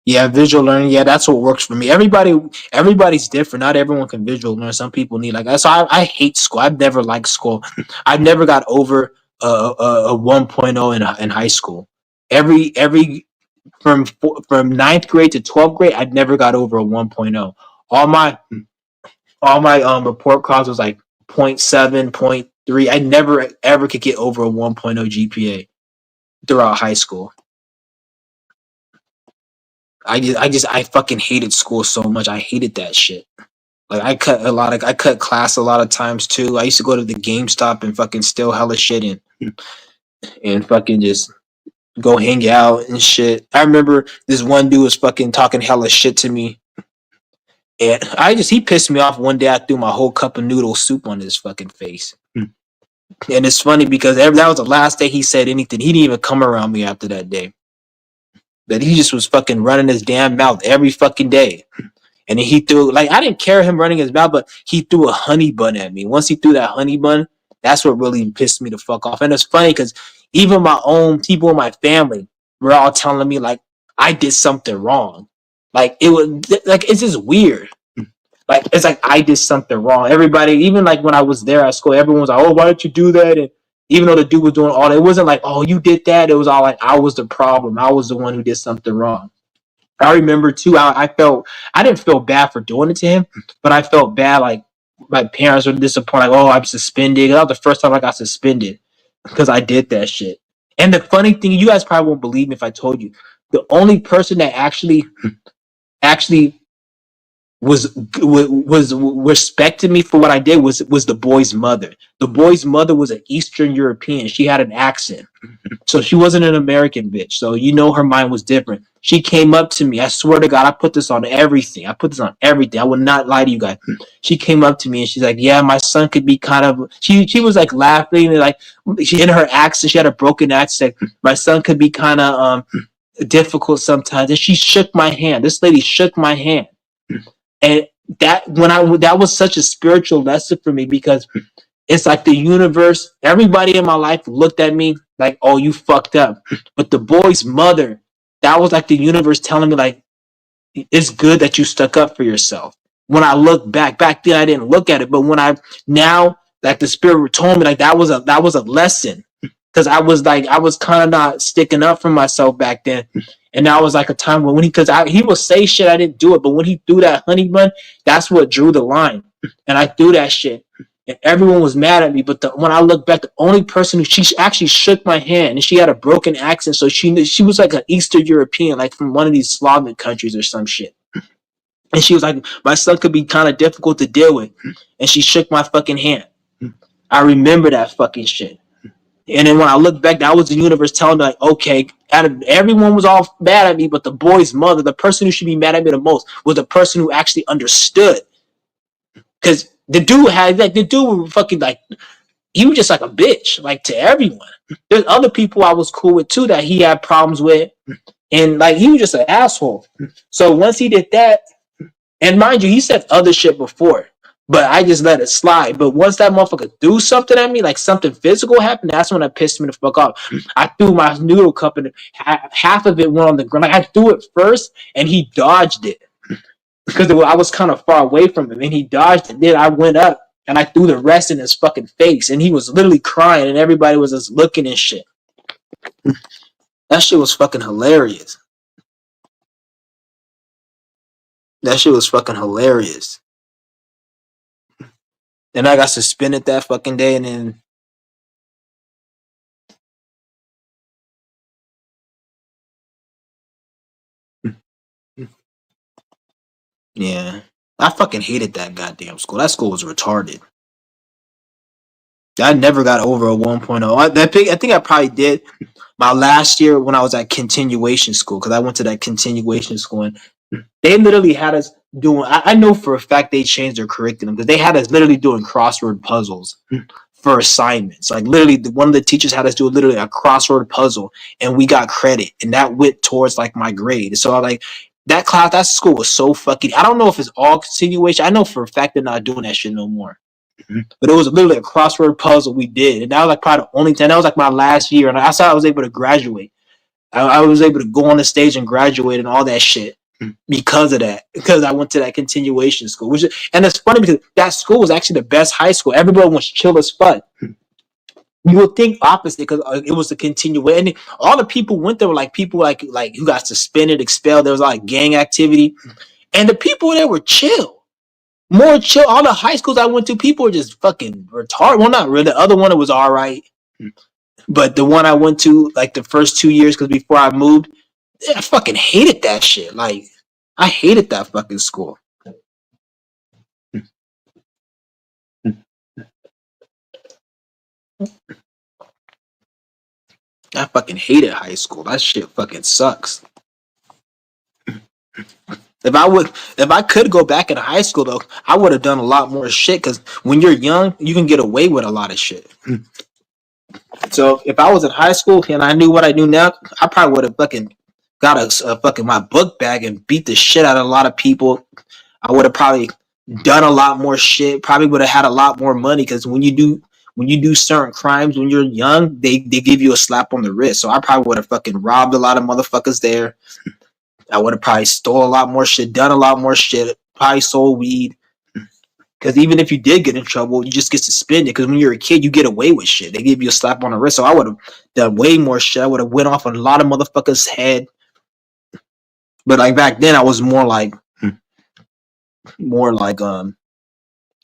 S1: Yeah, visual learning. Yeah, that's what works for me. Everybody's different. Not everyone can visual learn. Some people need like so. I hate school. I've never liked school. I've never got over a 1.0 in high school. Every from ninth grade to 12th grade, I've never got over a 1.0. All my report cards was like point 0.7, 0.3. I never ever could get over a 1.0 GPA throughout high school. I fucking hated school so much. I hated that shit. Like I cut class a lot of times too. I used to go to the GameStop and fucking steal hella shit and fucking just go hang out and shit. I remember this one dude was fucking talking hella shit to me. And he pissed me off one day. I threw my whole cup of noodle soup on his fucking face. And it's funny because that was the last day he said anything. He didn't even come around me after that day. That he just was fucking running his damn mouth every fucking day. And then he threw, like, I didn't care him running his mouth, but he threw a honey bun at me. Once he threw that honey bun, that's what really pissed me the fuck off. And it's funny because even my own people in my family were all telling me, like, I did something wrong. Like, it was, like, it's just weird. Like, it's like I did something wrong. Everybody, even like when I was there at school, everyone was like, oh, why did you do that? And even though the dude was doing all that, it wasn't like, oh, you did that. It was all like, I was the problem. I was the one who did something wrong. I remember too. I didn't feel bad for doing it to him, but I felt bad. Like my parents were disappointed. Like, oh, I'm suspended. That was the first time I got suspended because I did that shit. And the funny thing, you guys probably won't believe me if I told you, the only person that actually was respected me for what I did was the boy's mother. The boy's mother was an Eastern European. She had an accent. So she wasn't an American bitch. So you know her mind was different. She came up to me. I swear to God, I put this on everything. I put this on everything. I would not lie to you guys. She came up to me and she's like, "Yeah, my son could be kind of." She was like laughing and like she in her accent. She had a broken accent. My son could be kind of difficult sometimes. And she shook my hand. This lady shook my hand, and that was such a spiritual lesson for me because it's like the universe, everybody in my life looked at me like, oh, you fucked up. But the boy's mother, that was like the universe telling me, like, it's good that you stuck up for yourself. When I look back then I didn't look at it, but when I now, like the spirit told me, like that was a lesson. Because I was kind of not sticking up for myself back then. And that was like a time when he would say shit, I didn't do it. But when he threw that honey bun, that's what drew the line. And I threw that shit. And everyone was mad at me. But when I look back, the only person who she actually shook my hand, and she had a broken accent, so she was like an Eastern European, like from one of these Slavic countries or some shit. And she was like, my son could be kind of difficult to deal with. And she shook my fucking hand. I remember that fucking shit. And then when I look back, that was the universe telling me, like, okay, everyone was all mad at me, but the boy's mother, the person who should be mad at me the most, was the person who actually understood. Because the dude was fucking like, he was just like a bitch, like to everyone. There's other people I was cool with too that he had problems with, and like he was just an asshole. So once he did that, and mind you, he said other shit before, but I just let it slide. But once that motherfucker threw something at me, like something physical happened, that's when it pissed me the fuck off. I threw my noodle cup and half of it went on the ground. Like I threw it first and he dodged it because I was kind of far away from him and he dodged it. Then I went up and I threw the rest in his fucking face and he was literally crying and everybody was just looking and shit. That shit was fucking hilarious. That shit was fucking hilarious. Then I got suspended that fucking day, and then yeah, I fucking hated that goddamn school. That school was retarded. I never got over a 1.0. I think I probably did my last year when I was at continuation school because I went to that continuation school and they literally had us doing. I know for a fact they changed their curriculum because they had us literally doing crossword puzzles for assignments. Like literally, one of the teachers had us do literally a crossword puzzle, and we got credit, and that went towards like my grade. So I like that class, that school was so fucking. I don't know if it's all continuation. I know for a fact they're not doing that shit no more. But it was literally a crossword puzzle we did, and that was like probably the only time. That was like my last year, and I saw I was able to graduate. I was able to go on the stage and graduate and all that shit because of that. Because I went to that continuation school, and it's funny because that school was actually the best high school. Everybody was chill as fuck. You would think opposite because it was a continuation. And all the people went there were like people like who got suspended, expelled. There was like gang activity, and the people there were chill, more chill. All the high schools I went to, people were just fucking retarded. Well, not really. The other one it was all right, but the one I went to like the first 2 years because before I moved, I fucking hated that shit. Like I hated that fucking school. I fucking hated high school. That shit fucking sucks. if I could go back in high school though, I would have done a lot more shit. Because when you're young, you can get away with a lot of shit. So if I was in high school and I knew what I knew now, I probably would have fucking got a fucking my book bag and beat the shit out of a lot of people. I would have probably done a lot more shit. Probably would have had a lot more money because when you do certain crimes when you're young, they give you a slap on the wrist. So I probably would have fucking robbed a lot of motherfuckers there. I would have probably stole a lot more shit, done a lot more shit, probably sold weed. Because even if you did get in trouble, you just get suspended. Because when you're a kid, you get away with shit. They give you a slap on the wrist. So I would have done way more shit. I would have went off on a lot of motherfuckers' head. But like back then, I was more like oh,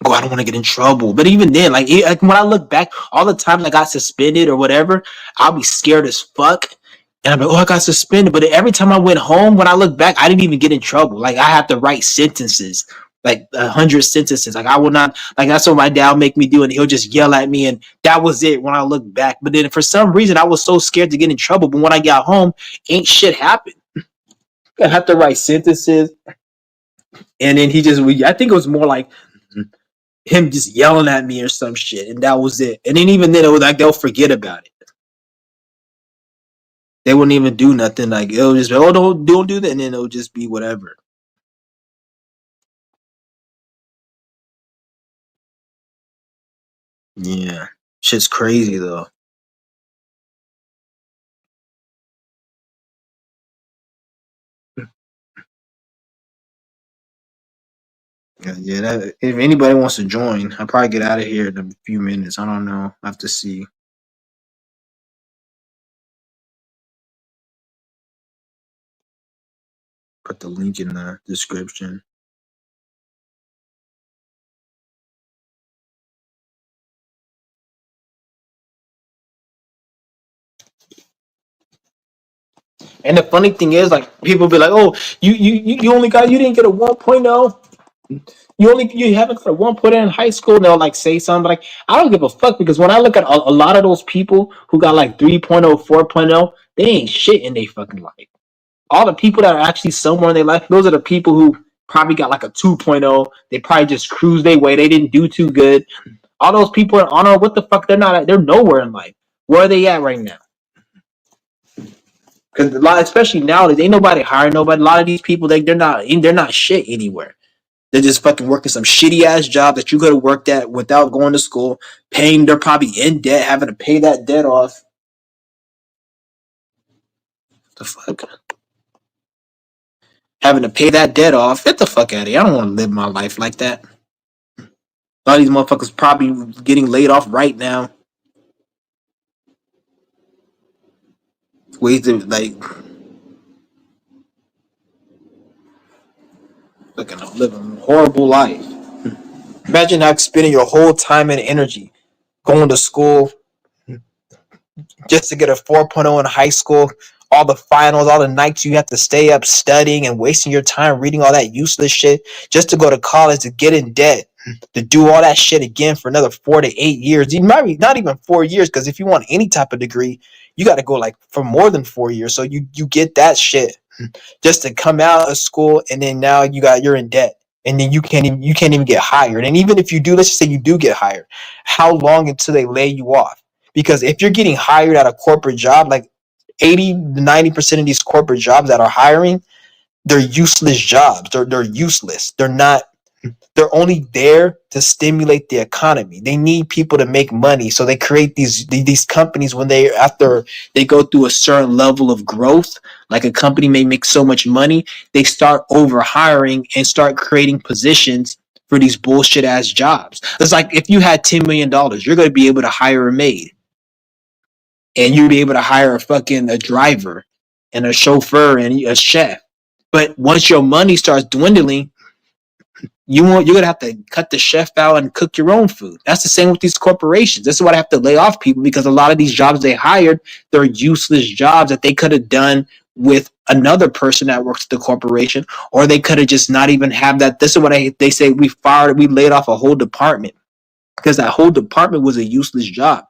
S1: I don't want to get in trouble. But even then, like when I look back, all the times I got suspended or whatever, I'll be scared as fuck. And I'm like, oh, I got suspended. But every time I went home, when I look back, I didn't even get in trouble. Like I had to write sentences, like 100 sentences. Like I would not, like that's what my dad would make me do. And he'll just yell at me. And that was it when I look back. But then for some reason, I was so scared to get in trouble. But when I got home, ain't shit happened. I had to write sentences. And then I think it was more like him just yelling at me or some shit, and that was it. And then even then, it was like they'll forget about it. They wouldn't even do nothing. Like it'll just be, oh, don't do that, and then it'll just be whatever. Yeah, shit's crazy though. Yeah, that, if anybody wants to join, I'll probably get out of here in a few minutes. I don't know. I have to see. Put the link in the description. And the funny thing is, like people be like, "Oh, you didn't get a 1.0. You haven't got a 1.0 in high school." And they'll like say something like, "I don't give a fuck," because when I look at a lot of those people who got like 3.0, 4.0, they ain't shit in their fucking life. All the people that are actually somewhere in their life, those are the people who probably got like a 2.0. They probably just cruised their way. They didn't do too good. All those people are on what the fuck? They're not. They're nowhere in life. Where are they at right now? Because a lot, especially nowadays, ain't nobody hiring nobody. A lot of these people, they're not shit anywhere. They're just fucking working some shitty ass job that you could have worked at without going to school. Paying, they're probably in debt, having to pay that debt off. The fuck, having to pay that debt off. Get the fuck out of here. I don't want to live my life like that. A lot of these motherfuckers probably getting laid off right now. Ways to like fucking living a horrible life. Imagine how spending your whole time and energy going to school just to get a 4.0 in high school, all the finals, all the nights you have to stay up studying and wasting your time reading all that useless shit just to go to college to get in debt, to do all that shit again for another 4 to 8 years. You might be not even 4 years, because if you want any type of degree, you got to go like for more than 4 years. So you get that shit just to come out of school, and then now you're in debt. And then you can't even get hired. And even if you do, let's just say you do get hired, how long until they lay you off? Because if you're getting hired at a corporate job, like 80 to 90% of these corporate jobs that are hiring, they're useless jobs. They're useless. They're only there to stimulate the economy. They need people to make money. So they create these companies when after they go through a certain level of growth, like a company may make so much money, they start over hiring and start creating positions for these bullshit ass jobs. It's like if you had $10 million, you're going to be able to hire a maid, and you'd be able to hire a driver and a chauffeur and a chef. But once your money starts dwindling, you're gonna have to cut the chef out and cook your own food. That's the same with these corporations. This is why they have to lay off people, because a lot of these jobs they hired, they're useless jobs that they could have done with another person that works at the corporation, or they could have just not even have that. This is what they say: we laid off a whole department, because that whole department was a useless job.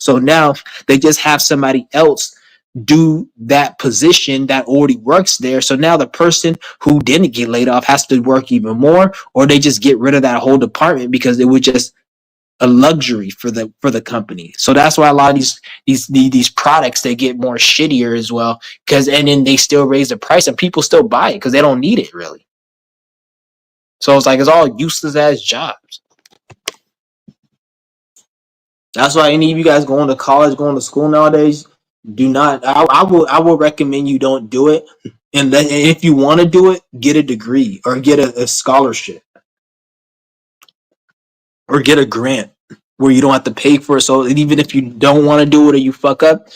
S1: So now they just have somebody else do that position that already works there. So now the person who didn't get laid off has to work even more, or they just get rid of that whole department because it was just a luxury for the company. So that's why a lot of these products, they get more shittier as well, because and then they still raise the price and people still buy it because they don't need it really. So it's like it's all useless ass jobs. That's why any of you guys going to college, going to school nowadays, do not. I will recommend you don't do it. And then if you want to do it, get a degree or get a scholarship or get a grant where you don't have to pay for it. So even if you don't want to do it or you fuck up,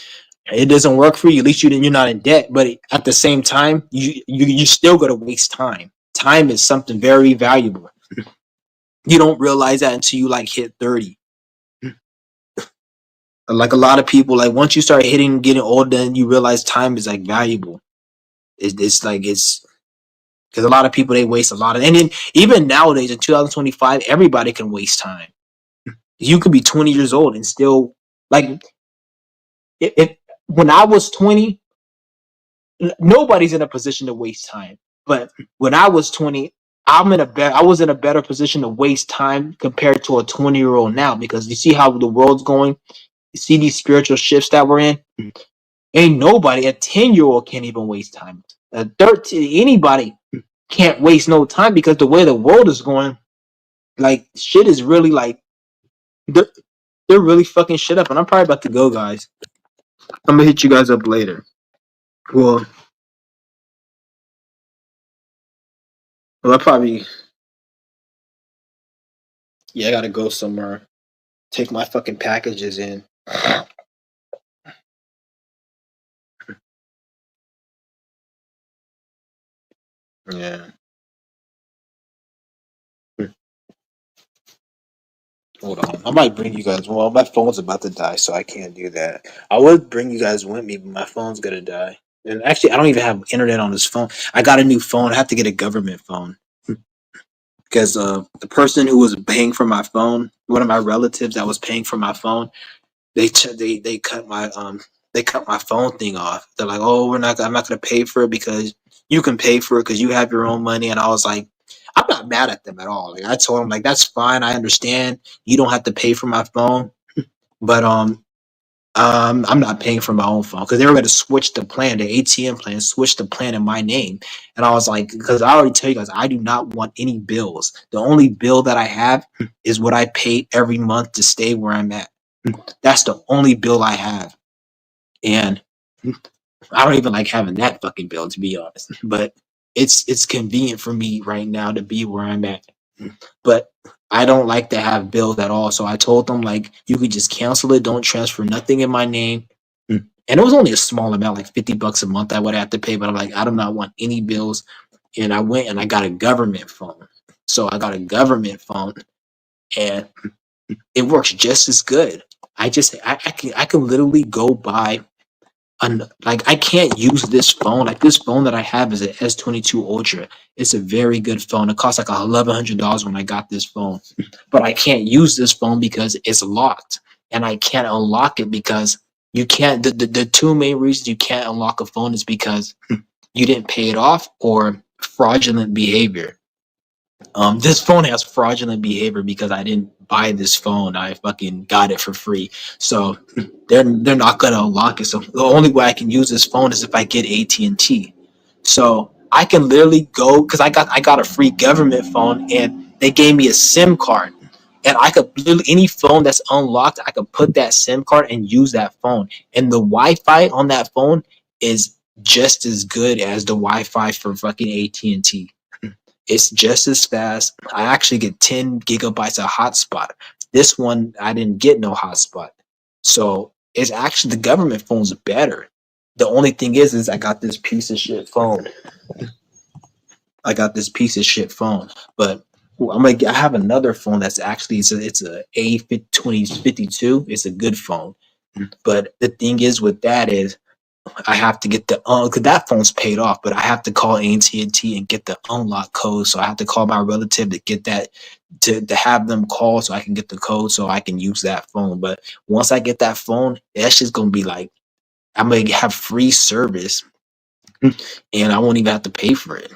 S1: it doesn't work for you. At least you're not in debt. But at the same time, you still got to waste time. Time is something very valuable. You don't realize that until you like hit 30. Like a lot of people, like once you start hitting getting older, then you realize time is like valuable. It's like it's because a lot of people they waste a lot of, and then even nowadays in 2025, everybody can waste time. You could be 20 years old and still like if when I was 20, nobody's in a position to waste time. But when I was 20, I was in a better position to waste time compared to a 20-year-old now because you see how the world's going. You see these spiritual shifts that we're in. Ain't nobody, a 10-year-old can't even waste time. A 13, anybody can't waste no time because the way the world is going, like shit is really like they're, they're really fucking shit up. And I'm probably about to go, guys. I'm gonna hit you guys up later. Well, I probably I gotta go somewhere. Take my fucking packages in. Yeah. Hold on. I might bring you guys. Well, my phone's about to die, so I can't do that. I would bring you guys with me, but my phone's gonna die. And actually, I don't even have internet on this phone. I got a new phone. I have to get a government phone because the person who was paying for my phone, one of my relatives that was paying for my phone, they cut my phone thing off. They're like, oh, I'm not gonna pay for it because you can pay for it because you have your own money. And I was like, I'm not mad at them at all. Like I told them like that's fine. I understand you don't have to pay for my phone, but I'm not paying for my own phone because they were going to switch the plan, the ATM plan, switch the plan in my name. And I was like, because I already tell you guys, I do not want any bills. The only bill that I have is what I pay every month to stay where I'm at. That's the only bill I have. And I don't even like having that fucking bill to be honest. But it's convenient for me right now to be where I'm at. But I don't like to have bills at all. So I told them like you could just cancel it, don't transfer nothing in my name. And it was only a small amount, like $50 a month I would have to pay, but I'm like, I do not want any bills. And I went and I got a government phone. So I got a government phone and it works just as good. I can literally go buy like I can't use this phone. Like this phone that I have is an S22 Ultra. It's a very good phone. It cost like $1,100 when I got this phone, but I can't use this phone because it's locked, and I can't unlock it because you can't. The two main reasons you can't unlock a phone is because you didn't pay it off or fraudulent behavior. This phone has fraudulent behavior because I didn't buy this phone. I fucking got it for free. So they're not gonna unlock it. So the only way I can use this phone is if I get AT&T. So I can literally go because I got a free government phone and they gave me a SIM card. And I could literally any phone that's unlocked, I could put that SIM card and use that phone. And the Wi-Fi on that phone is just as good as the Wi-Fi for fucking AT&T. It's just as fast. I actually get 10 gigabytes of hotspot. This one, I didn't get no hotspot. So it's actually the government phone's better. The only thing is I got this piece of shit phone. I got this piece of shit phone. But I have another phone that's actually it's a A2052. It's a good phone. But the thing is with that is I have to get the because that phone's paid off, but I have to call AT&T and get the unlock code. So I have to call my relative to get that to have them call so I can get the code so I can use that phone. But once I get that phone, that's just gonna be like I'm gonna have free service, and I won't even have to pay for it.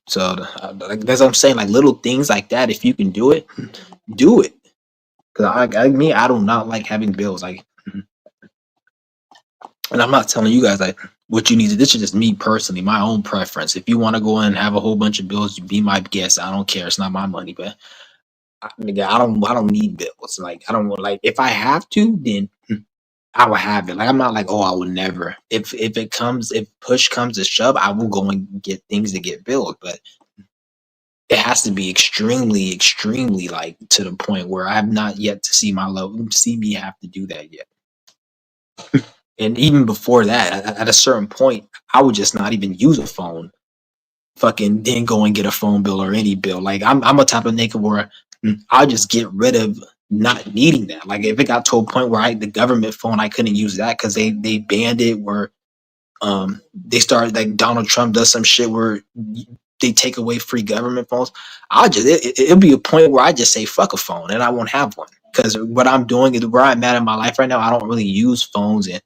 S1: So like, that's what I'm saying. Like little things like that. If you can do it, do it. Cause I do not like having bills. Like, and I'm not telling you guys like what you need to. This is just me personally, my own preference. If you want to go in and have a whole bunch of bills, you be my guest. I don't care. It's not my money, but nigga, I don't need bills. Like I don't want like if I have to, then I will have it. Like I'm not like, oh, I will never. If push comes to shove, I will go and get things to get billed. But it has to be extremely, extremely like to the point where I have not yet to see my love see me have to do that yet. And even before that, at a certain point, I would just not even use a phone. Fucking then go and get a phone bill or any bill. Like I'm a type of nigga where I'll just get rid of not needing that. Like if it got to a point where the government phone I couldn't use that because they banned it where they started like Donald Trump does some shit where they take away free government phones. It'll be a point where I just say fuck a phone and I won't have one because what I'm doing is where I'm at in my life right now. I don't really use phones and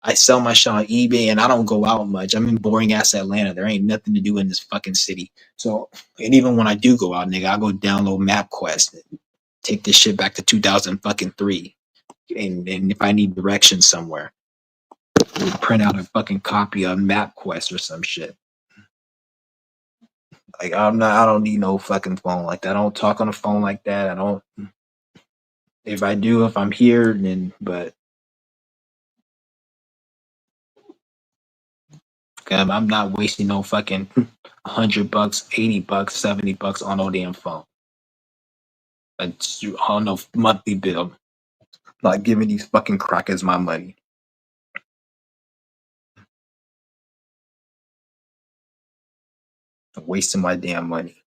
S1: I sell my shit on eBay and I don't go out much. I'm in boring ass Atlanta. There ain't nothing to do in this fucking city. So, and even when I do go out, nigga, I go download MapQuest, and take this shit back to 2003. And if I need directions somewhere, we'll print out a fucking copy of MapQuest or some shit. Like I don't need no fucking phone like that. I don't talk on the phone like that. I don't. If I do, if I'm here, then but I'm not wasting no fucking $100, $80, $70 on no damn phone. On no monthly bill. Not giving these fucking crackers my money. I'm wasting my damn money.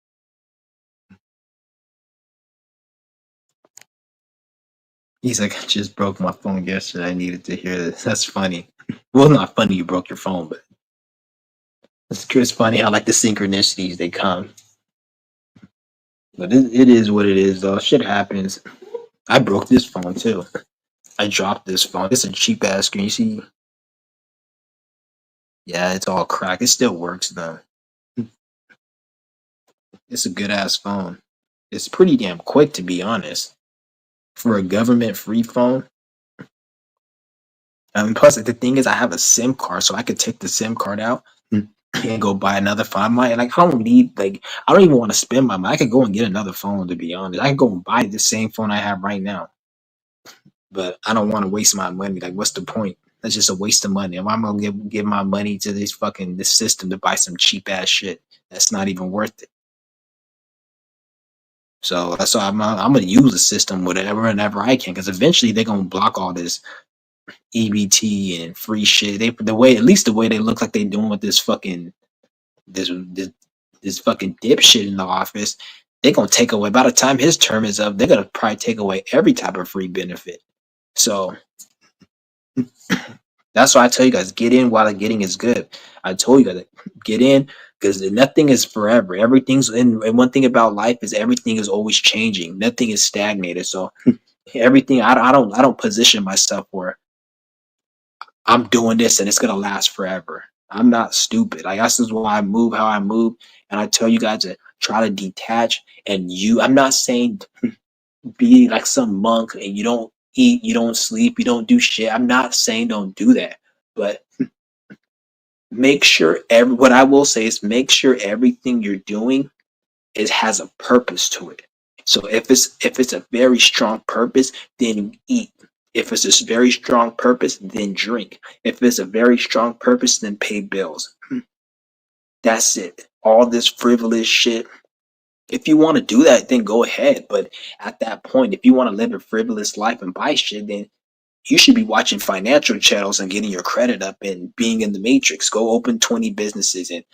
S1: He's like, I just broke my phone yesterday. I needed to hear this. That's funny. Well, not funny you broke your phone, but it's funny how like the synchronicities they come. But it is what it is, though. Shit happens. I broke this phone too. I dropped this phone. It's a cheap ass screen. You see? Yeah, it's all cracked. It still works though. It's a good ass phone. It's pretty damn quick to be honest. For a government free phone. Plus the thing is I have a SIM card, so I could take the SIM card out and go buy another phone. Like I don't need like I don't even want to spend my money. I could go and get another phone to be honest. I could go and buy the same phone I have right now. But I don't want to waste my money. Like what's the point? That's just a waste of money. If I'm gonna give my money to this system to buy some cheap ass shit, that's not even worth it. So that's why I'm gonna use the system whenever I can, because eventually they're gonna block all this EBT and free shit. At least the way they look like they doing with this this this fucking dipshit in the office. They're gonna take away by the time his term is up. They're gonna probably take away every type of free benefit. So that's why I tell you guys, get in while the getting is good. I told you guys, get in because nothing is forever. Everything's in. And one thing about life is everything is always changing. Nothing is stagnated. So everything, I don't position myself where I'm doing this and it's gonna last forever. I'm not stupid. Like this is why I move how I move, and I tell you guys to try to detach. And I'm not saying be like some monk and you don't eat, you don't sleep, you don't do shit. I'm not saying don't do that, but make sure what I will say is make sure everything you're doing has a purpose to it. So if it's a very strong purpose, then eat. If it's a very strong purpose, then drink. If it's a very strong purpose, then pay bills. That's it. All this frivolous shit. If you want to do that, then go ahead. But at that point, if you want to live a frivolous life and buy shit, then you should be watching financial channels and getting your credit up and being in the matrix. Go open 20 businesses and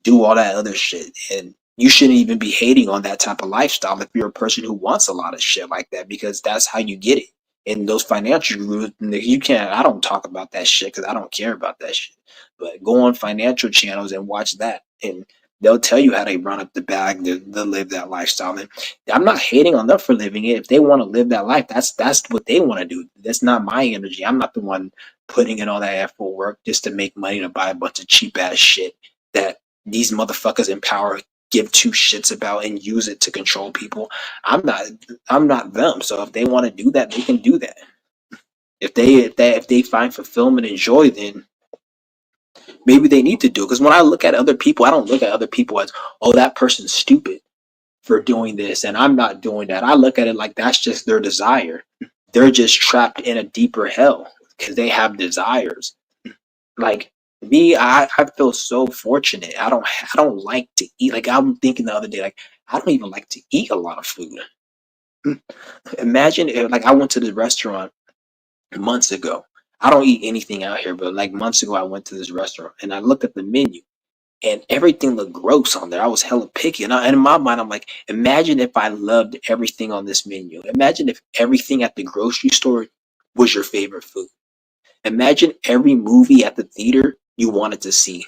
S1: do all that other shit. And you shouldn't even be hating on that type of lifestyle if you're a person who wants a lot of shit like that, because that's how you get it. And those financial gurus, you can't, I don't talk about that shit because I don't care about that shit. But go on financial channels and watch that. And
S2: They'll tell you how they run up the bag to live that lifestyle. And I'm not hating on them for living it. If they want to live that life, that's what they want to do. That's not my energy. I'm not the one putting in all that effort work just to make money to buy a bunch of cheap ass shit that these motherfuckers in power give two shits about and use it to control people. I'm not I'm not them. So if they want to do that, they can do that. If they find fulfillment and joy, then maybe they need to do it. Because when I look at other people, I don't look at other people as, oh, that person's stupid for doing this and I'm not doing that. I look at it like that's just their desire. They're just trapped in a deeper hell because they have desires. Like me, I feel so fortunate. I don't like to eat. Like I'm thinking the other day, like I don't even like to eat a lot of food. Imagine if like I went to the restaurant months ago. I don't eat anything out here, but like months ago I went to this restaurant and I looked at the menu and everything looked gross on there. I was hella picky, and in my mind, I'm like, imagine if I loved everything on this menu. Imagine if everything at the grocery store was your favorite food. Imagine every movie at the theater you wanted to see.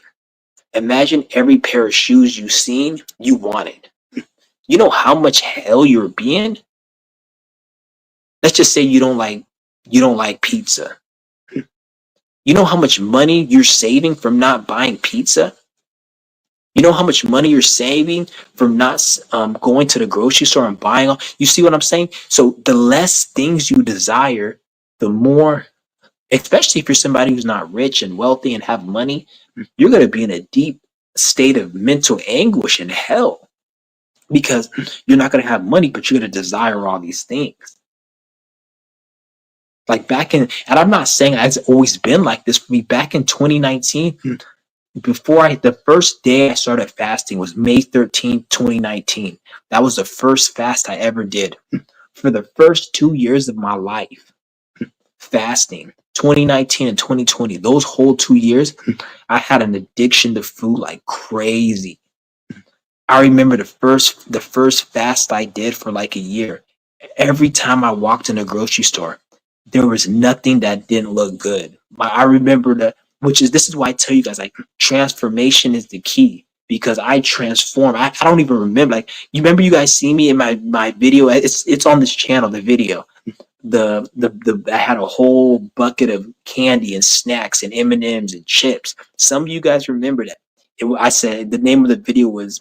S2: Imagine every pair of shoes you seen you wanted. You know how much hell you're being. Let's just say you don't like pizza. You know how much money you're saving from not buying pizza. You know how much money you're saving from not going to the grocery store and buying all. You see what I'm saying? So the less things you desire, the more, especially if you're somebody who's not rich and wealthy and have money, you're going to be in a deep state of mental anguish and hell because you're not going to have money, but you're going to desire all these things. Like back in, and I'm not saying it's always been like this for me. Back in 2019, the first day I started fasting was May 13th, 2019. That was the first fast I ever did. For the first 2 years of my life, fasting, 2019 and 2020, those whole 2 years, I had an addiction to food like crazy. I remember the first fast I did for like a year. Every time I walked in a grocery store, there was nothing that didn't look good. I remember that, which is this is why I tell you guys like transformation is the key because I transform. I don't even remember like you remember you guys see me in my video. It's on this channel. The video. The I had a whole bucket of candy and snacks and M&Ms and chips. Some of you guys remember that. I said the name of the video was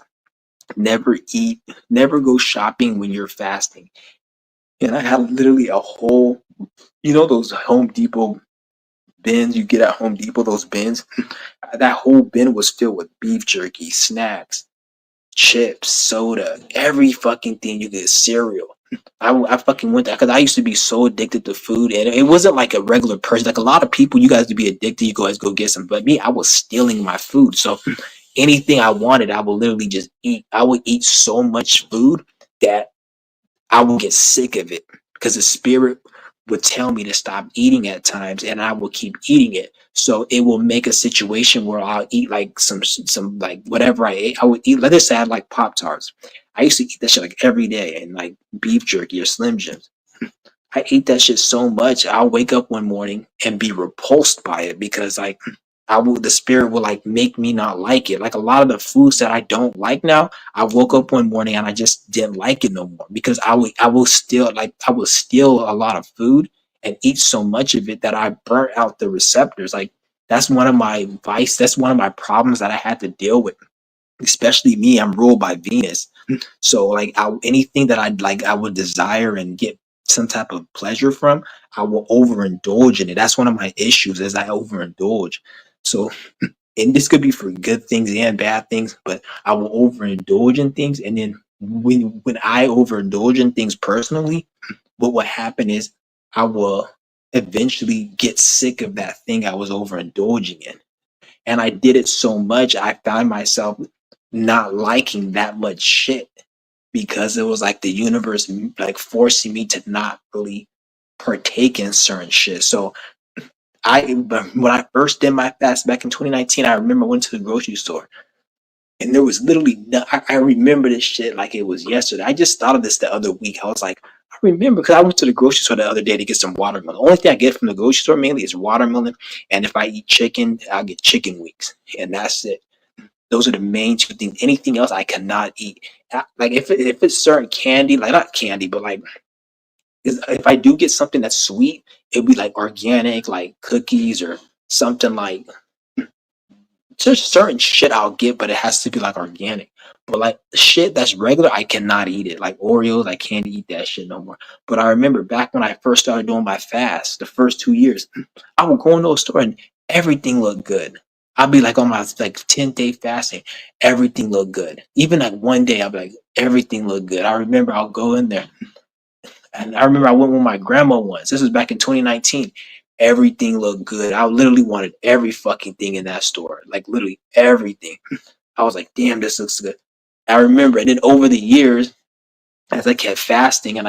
S2: never eat, never go shopping when you're fasting. And I had literally a whole, those Home Depot bins you get at Home Depot, those bins? That whole bin was filled with beef jerky, snacks, chips, soda, every fucking thing you get, cereal. I fucking went there because I used to be so addicted to food, and it wasn't like a regular person. Like a lot of people, you guys to be addicted, you guys go get some. But me, I was stealing my food. So anything I wanted, I would literally just eat. I would eat so much food that I would get sick of it because the spirit would tell me to stop eating at times, and I will keep eating it. So it will make a situation where I'll eat like some like whatever I ate. I would eat. Let us say I like Pop Tarts. I used to eat that shit like every day, and like beef jerky or Slim Jims. I ate that shit so much. I'll wake up one morning and be repulsed by it because like the spirit will like make me not like it. Like a lot of the foods that I don't like now, I woke up one morning and I just didn't like it no more because I will steal a lot of food and eat so much of it that I burnt out the receptors. Like that's one of my vice. That's one of my problems that I had to deal with. Especially me, I'm ruled by Venus. So like anything that I would desire and get some type of pleasure from, I will overindulge in it. That's one of my issues is I overindulge. So and this could be for good things and bad things, but I will overindulge in things. And then when I overindulge in things personally, what will happen is I will eventually get sick of that thing I was overindulging in. And I did it so much, I found myself not liking that much shit because it was like the universe like forcing me to not really partake in certain shit. So when I first did my fast back in 2019, I remember I went to the grocery store and there was literally no, I remember this shit like it was yesterday. I just thought of this the other week. I was like, I remember because I went to the grocery store the other day to get some watermelon. The only thing I get from the grocery store mainly is watermelon, and if I eat chicken, I'll get chicken wings, and that's it. Those are the main two things. Anything else I cannot eat. Like if it's certain candy, like not candy, but like if I do get something that's sweet, it'd be like organic, like cookies or something like there's certain shit I'll get, but it has to be like organic. But like shit that's regular, I cannot eat it. Like Oreos, I can't eat that shit no more. But I remember back when I first started doing my fast, the first 2 years, I would go into a store and everything looked good. I'd be like on my like 10-day fasting, everything looked good. Even like one day, I'd be like, everything looked good. I remember I'll go in there and I remember I went with my grandma once. This was back in 2019. Everything looked good. I literally wanted every fucking thing in that store. Like literally everything. I was like, damn, this looks good. I remember. And then over the years, as I kept fasting and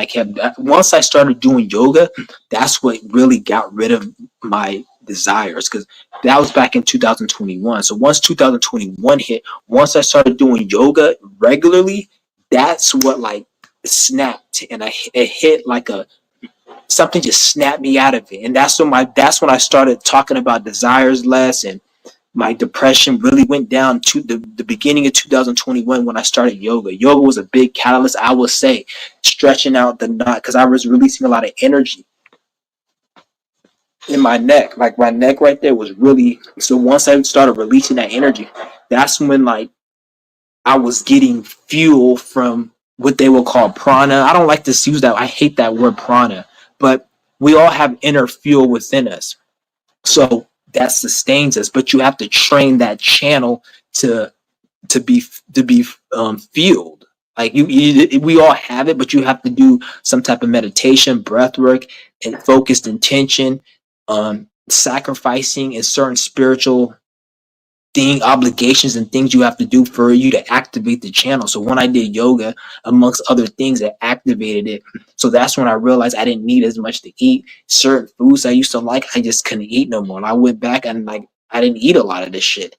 S2: once I started doing yoga, that's what really got rid of my desires because that was back in 2021. So once 2021 hit, once I started doing yoga regularly, that's what like snapped and it hit like a something just snapped me out of it. And that's when I started talking about desires less and my depression really went down to the beginning of 2021 when I started yoga. Yoga was a big catalyst, I will say, stretching out the knot because I was releasing a lot of energy in my neck. Like my neck right there was really so once I started releasing that energy, that's when like I was getting fuel from what they will call prana. I don't like to use that. I hate that word prana, but we all have inner fuel within us. So that sustains us, but you have to train that channel to to be fueled. Like we all have it, but you have to do some type of meditation, breath work, and focused intention, sacrificing and certain spiritual obligations and things you have to do for you to activate the channel. So when I did yoga, amongst other things, it activated it. So that's when I realized I didn't need as much to eat. Certain foods I used to like, I just couldn't eat no more. And I went back and like I didn't eat a lot of this shit.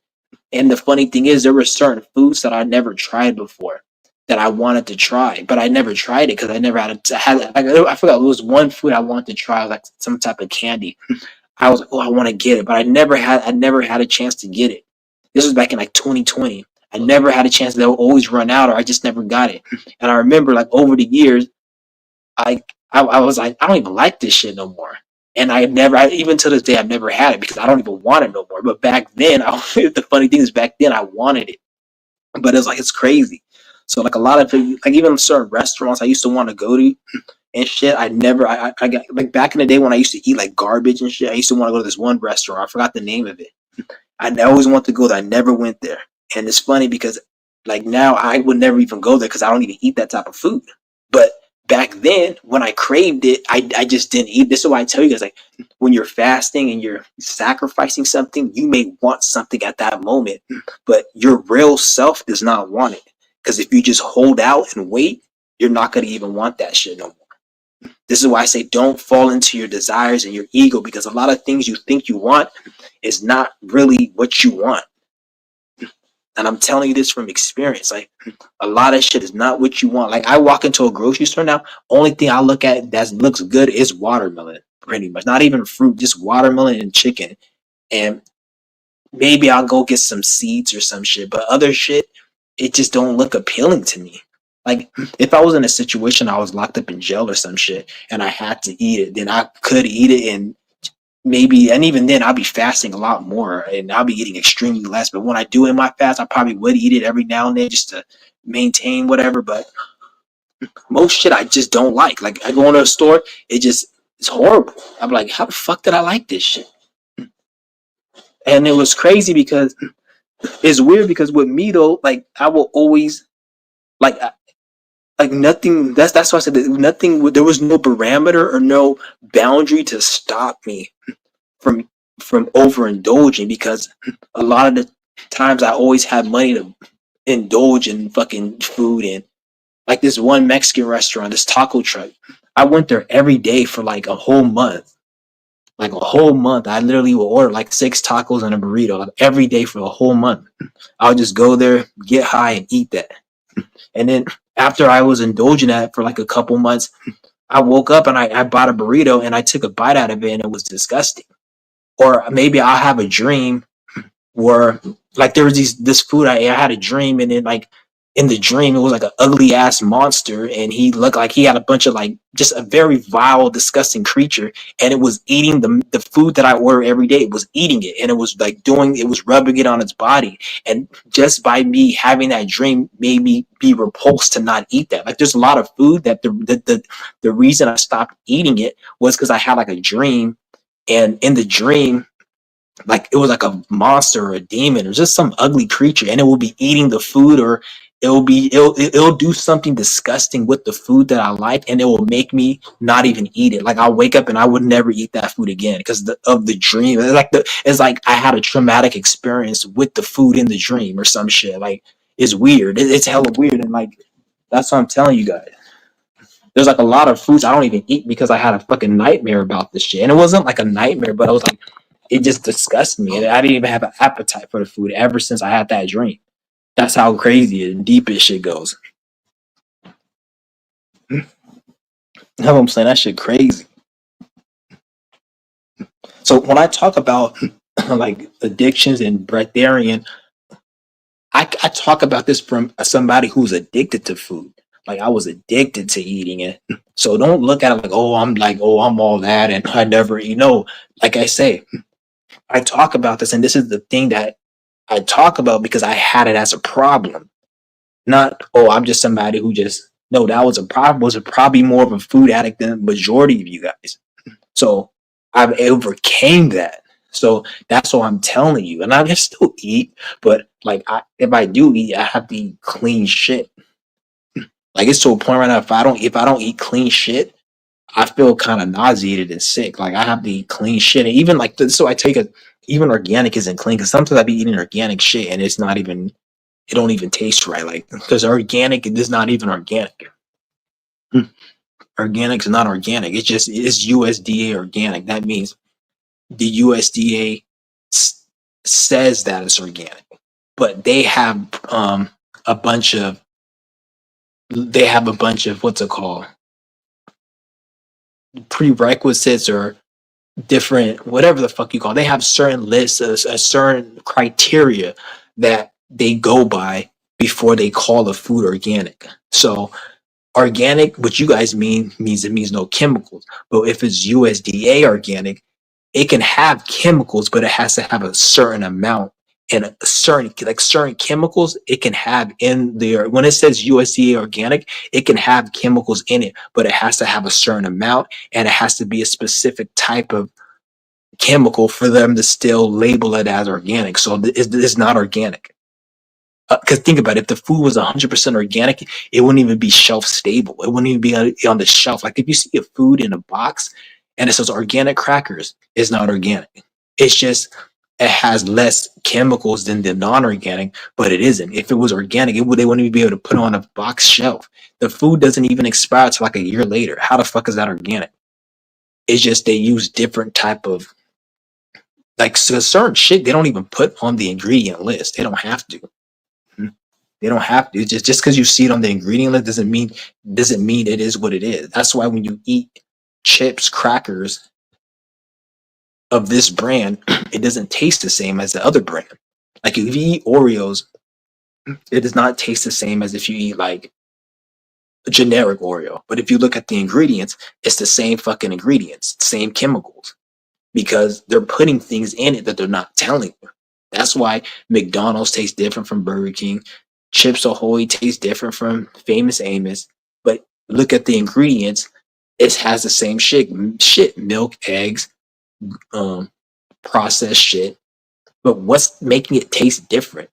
S2: And the funny thing is, there were certain foods that I never tried before that I wanted to try, but I never tried it because I never I forgot it was one food I wanted to try, like some type of candy. I was like, oh, I want to get it, but I never had a chance to get it. This was back in like 2020. I never had a chance. They'll always run out, or I just never got it. And I remember, like over the years, I was like, I don't even like this shit no more. And even to this day, I've never had it because I don't even want it no more. But back then, the funny thing is, back then I wanted it, but it's like it's crazy. So like a lot of like even certain restaurants I used to want to go to and shit. I got like back in the day when I used to eat like garbage and shit. I used to want to go to this one restaurant. I forgot the name of it. I always want to go there. I never went there. And it's funny because like now I would never even go there because I don't even eat that type of food. But back then when I craved it, I just didn't eat. This is why I tell you guys, like when you're fasting and you're sacrificing something, you may want something at that moment, but your real self does not want it. Because if you just hold out and wait, you're not going to even want that shit no more. This is why I say don't fall into your desires and your ego because a lot of things you think you want is not really what you want. And I'm telling you this from experience. Like a lot of shit is not what you want. Like I walk into a grocery store now, only thing I look at that looks good is watermelon, pretty much. Not even fruit, just watermelon and chicken. And maybe I'll go get some seeds or some shit, but other shit, it just don't look appealing to me. Like if I was in a situation I was locked up in jail or some shit and I had to eat it, then I could eat it and maybe, and even then I'll be fasting a lot more and I'll be eating extremely less. But when I do in my fast, I probably would eat it every now and then just to maintain whatever. But most shit I just don't like. Like I go into a store, it's horrible. I'm like, how the fuck did I like this shit? And it was crazy because it's weird because with me though, like I will always like like nothing. That's why I said that nothing. There was no parameter or no boundary to stop me from overindulging because a lot of the times I always had money to indulge in fucking food and like this one Mexican restaurant, this taco truck. I went there every day for like a whole month. Like a whole month. I literally would order like 6 tacos and a burrito like, every day for a whole month. I'll just go there, get high and eat that. And then after I was indulging that for like a couple months, I woke up and I bought a burrito and I took a bite out of it and it was disgusting. Or maybe I'll have a dream where like there was this food I had a dream, and then like in the dream it was like an ugly ass monster, and he looked like he had a bunch of like just a very vile, disgusting creature, and it was eating the food that I order every day. It was eating it, and it was like it was rubbing it on its body, and just by me having that dream made me be repulsed to not eat that. Like there's a lot of food that the reason I stopped eating it was because I had like a dream, and in the dream like it was like a monster or a demon or just some ugly creature, and it will be eating the food, or it'll do something disgusting with the food that I like, and it will make me not even eat it. Like I'll wake up and I would never eat that food again because of the dream. It's like I had a traumatic experience with the food in the dream or some shit. Like it's weird. It's hella weird, and like that's what I'm telling you guys. There's like a lot of foods I don't even eat because I had a fucking nightmare about this shit. And it wasn't like a nightmare, but I was like, it just disgusted me. And I didn't even have an appetite for the food ever since I had that dream. That's how crazy and deep this shit goes. You know what I'm saying? That shit crazy. So when I talk about like addictions and breatharian, I talk about this from somebody who's addicted to food. Like I was addicted to eating it. So don't look at it like, I'm all that and I never eat. No, like I say, I talk about this, and this is the thing that I talk about because I had it as a problem. Not, I'm just somebody who just no, that was a problem. Was probably more of a food addict than the majority of you guys. So I've overcame that. So that's what I'm telling you. And I can still eat, but like if I do eat, I have to eat clean shit. Like it's to a point right now, if I don't eat clean shit, I feel kind of nauseated and sick. Like I have to eat clean shit. And even like so I take even organic isn't clean because sometimes I be eating organic shit and it's not even it don't even taste right. Like because organic it is not even organic. Organic is not organic. It's USDA organic. That means the USDA says that it's organic, but a bunch of a bunch of what's it called prerequisites or different whatever the fuck you call it. They have certain lists, a certain criteria that they go by before they call a food organic. So organic, what you guys means it means no chemicals. But if it's USDA organic, it can have chemicals, but it has to have a certain amount and a certain chemicals it can have in there. When it says USDA organic, it can have chemicals in it, but it has to have a certain amount and it has to be a specific type of chemical for them to still label it as organic. So it's not organic. Because think about it, if the food was 100% organic, it wouldn't even be shelf stable. It wouldn't even be on the shelf. Like if you see a food in a box and it says organic crackers, it's not organic. It's just it has less chemicals than the non-organic, but it isn't. If it was organic, they wouldn't even be able to put it on a box shelf. The food doesn't even expire till like a year later. How the fuck is that organic? It's just they use different type of like certain shit they don't even put on the ingredient list. They don't have to. They don't have to. Just because you see it on the ingredient list doesn't mean it is what it is. That's why when you eat chips, crackers of this brand, it doesn't taste the same as the other brand. Like if you eat Oreos, it does not taste the same as if you eat like a generic Oreo. But if you look at the ingredients, it's the same fucking ingredients, same chemicals, because they're putting things in it that they're not telling you. That's why McDonald's tastes different from Burger King. Chips Ahoy tastes different from Famous Amos. But look at the ingredients. It has the same shit, milk, eggs, processed shit. But what's making it taste different?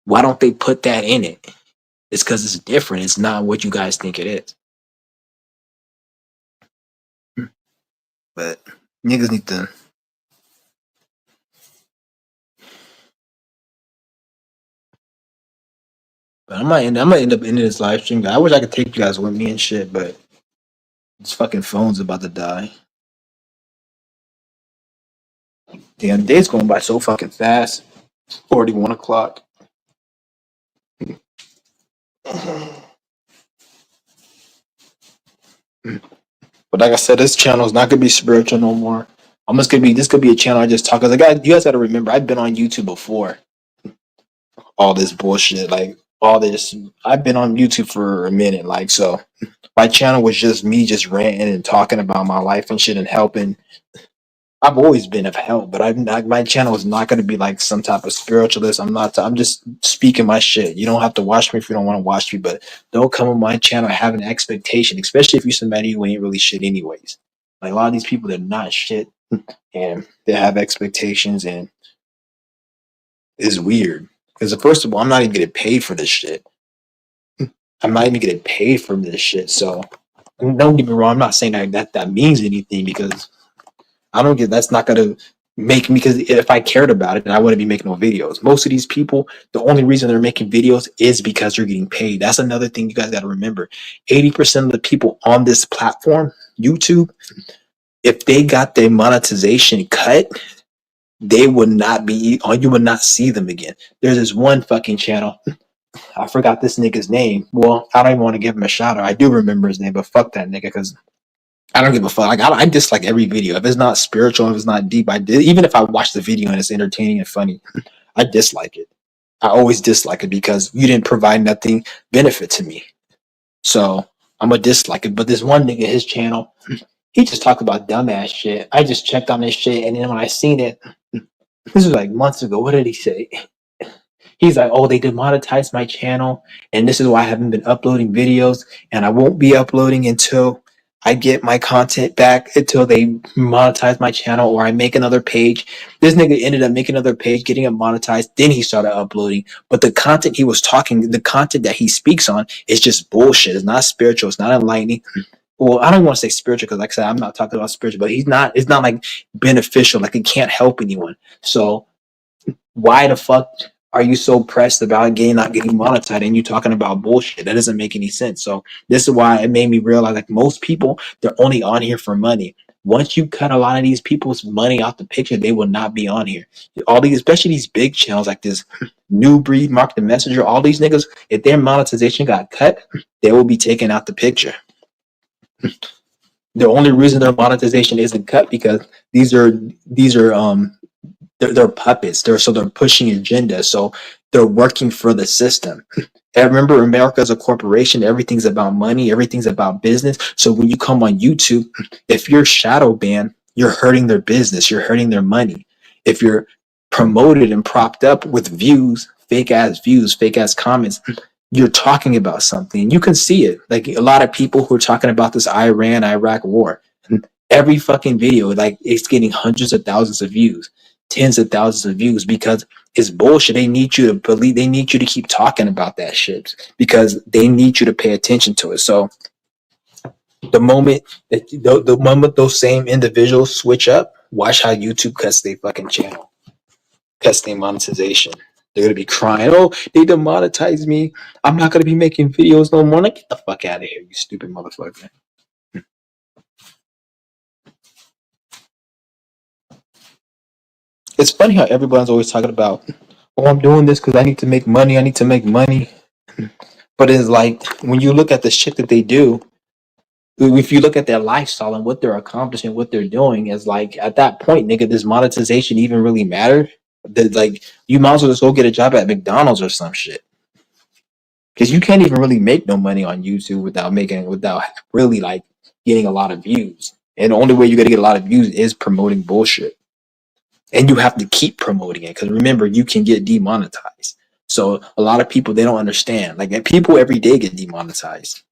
S2: Why don't they put that in it? It's because it's different. It's not what you guys think it is. But niggas need to. But I'm gonna end up ending this live stream. I wish I could take you guys with me and shit, but this fucking phone's about to die. Damn, the day's going by so fucking fast. 41 o'clock. But like I said, this channel is not gonna be spiritual no more. I'm just gonna be this could be a channel I just talk. Cause you guys gotta remember, I've been on YouTube before.
S1: all this bullshit, like all this. I've been on YouTube for a minute, like so. My channel was just me just ranting and talking about my life and shit and helping. I've always been of help, but I'm not. My channel is not going to be like some type of spiritualist. I'm not. I'm just speaking my shit. You don't have to watch me if you don't want to watch me, but don't come on my channel having an expectation, especially if you're somebody who ain't really shit anyways. Like a lot of these people, they're not shit, and they have expectations, and it's weird. Because first of all, I'm not even getting paid for this shit. I'm not even getting paid for this shit. So don't get me wrong. I'm not saying that means anything because I don't get that's not gonna make me because if I cared about it, then I wouldn't be making no videos. Most of these people, the only reason they're making videos is because they're getting paid. That's another thing you guys gotta remember. 80% of the people on this platform, YouTube, if they got their monetization cut, they would not be on you would not see them again. There's this one fucking channel. I forgot this nigga's name. Well, I don't even want to give him a shout out. I do remember his name, but fuck that nigga because I don't give a fuck. Like I dislike every video. If it's not spiritual, if it's not deep, I did. Even if I watch the video and it's entertaining and funny, I dislike it. I always dislike it because you didn't provide nothing benefit to me. So I'm a dislike it. But this one nigga, his channel, he just talked about dumbass shit. I just checked on this shit, and then when I seen it, this was like months ago. What did he say? He's like, "Oh, they demonetized my channel, and this is why I haven't been uploading videos, and I won't be uploading until I get my content back, until they monetize my channel, or I make another page." This nigga ended up making another page, getting it monetized. Then he started uploading, but the content he was talking, the content that he speaks on, is just bullshit. It's not spiritual. It's not enlightening. Well, I don't want to say spiritual because, like I said, I'm not talking about spiritual, but he's not. It's not like beneficial. Like it can't help anyone. So why the fuck are you so pressed about not getting monetized and you talking about bullshit? That doesn't make any sense. So this is why it made me realize like most people, they're only on here for money. Once you cut a lot of these people's money out the picture, they will not be on here. All these, especially these big channels like this New Breed, Mark the Messenger, all these niggas, if their monetization got cut, they will be taken out the picture. The only reason their monetization isn't cut because these are they're puppets. They're pushing agenda. So they're working for the system. And remember, America is a corporation. Everything's about money. Everything's about business. So when you come on YouTube, if you're shadow banned, you're hurting their business. You're hurting their money. If you're promoted and propped up with views, fake ass comments, you're talking about something. You can see it. Like a lot of people who are talking about this Iraq war. Every fucking video, like it's getting hundreds of thousands of views, tens of thousands of views because it's bullshit. They need you to believe. They need you to keep talking about that shit because they need you to pay attention to it. So the moment those same individuals switch up, watch how YouTube cuts their fucking channel, cuts their monetization. They're gonna be crying, "Oh, they demonetized me. I'm not gonna be making videos no more." Like, get the fuck out of here, you stupid motherfucker. It's funny how everyone's always talking about, "Oh, I'm doing this because I need to make money. I need to make money." But it's like when you look at the shit that they do, if you look at their lifestyle and what they're accomplishing, what they're doing, is like at that point, nigga, does monetization even really matter? Like you might as well just go get a job at McDonald's or some shit. Because you can't even really make no money on YouTube without really like getting a lot of views. And the only way you're gonna get a lot of views is promoting bullshit. And you have to keep promoting it because remember, you can get demonetized. So a lot of people they don't understand. Like people every day get demonetized.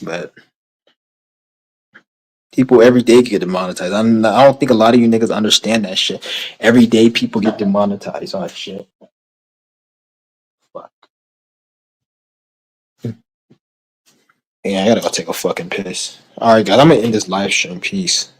S1: But people every day get demonetized. I don't think a lot of you niggas understand that shit. Every day people get demonetized on shit. Fuck. Yeah, I gotta go take a fucking piss. Alright guys, I'm gonna end this live stream. Peace.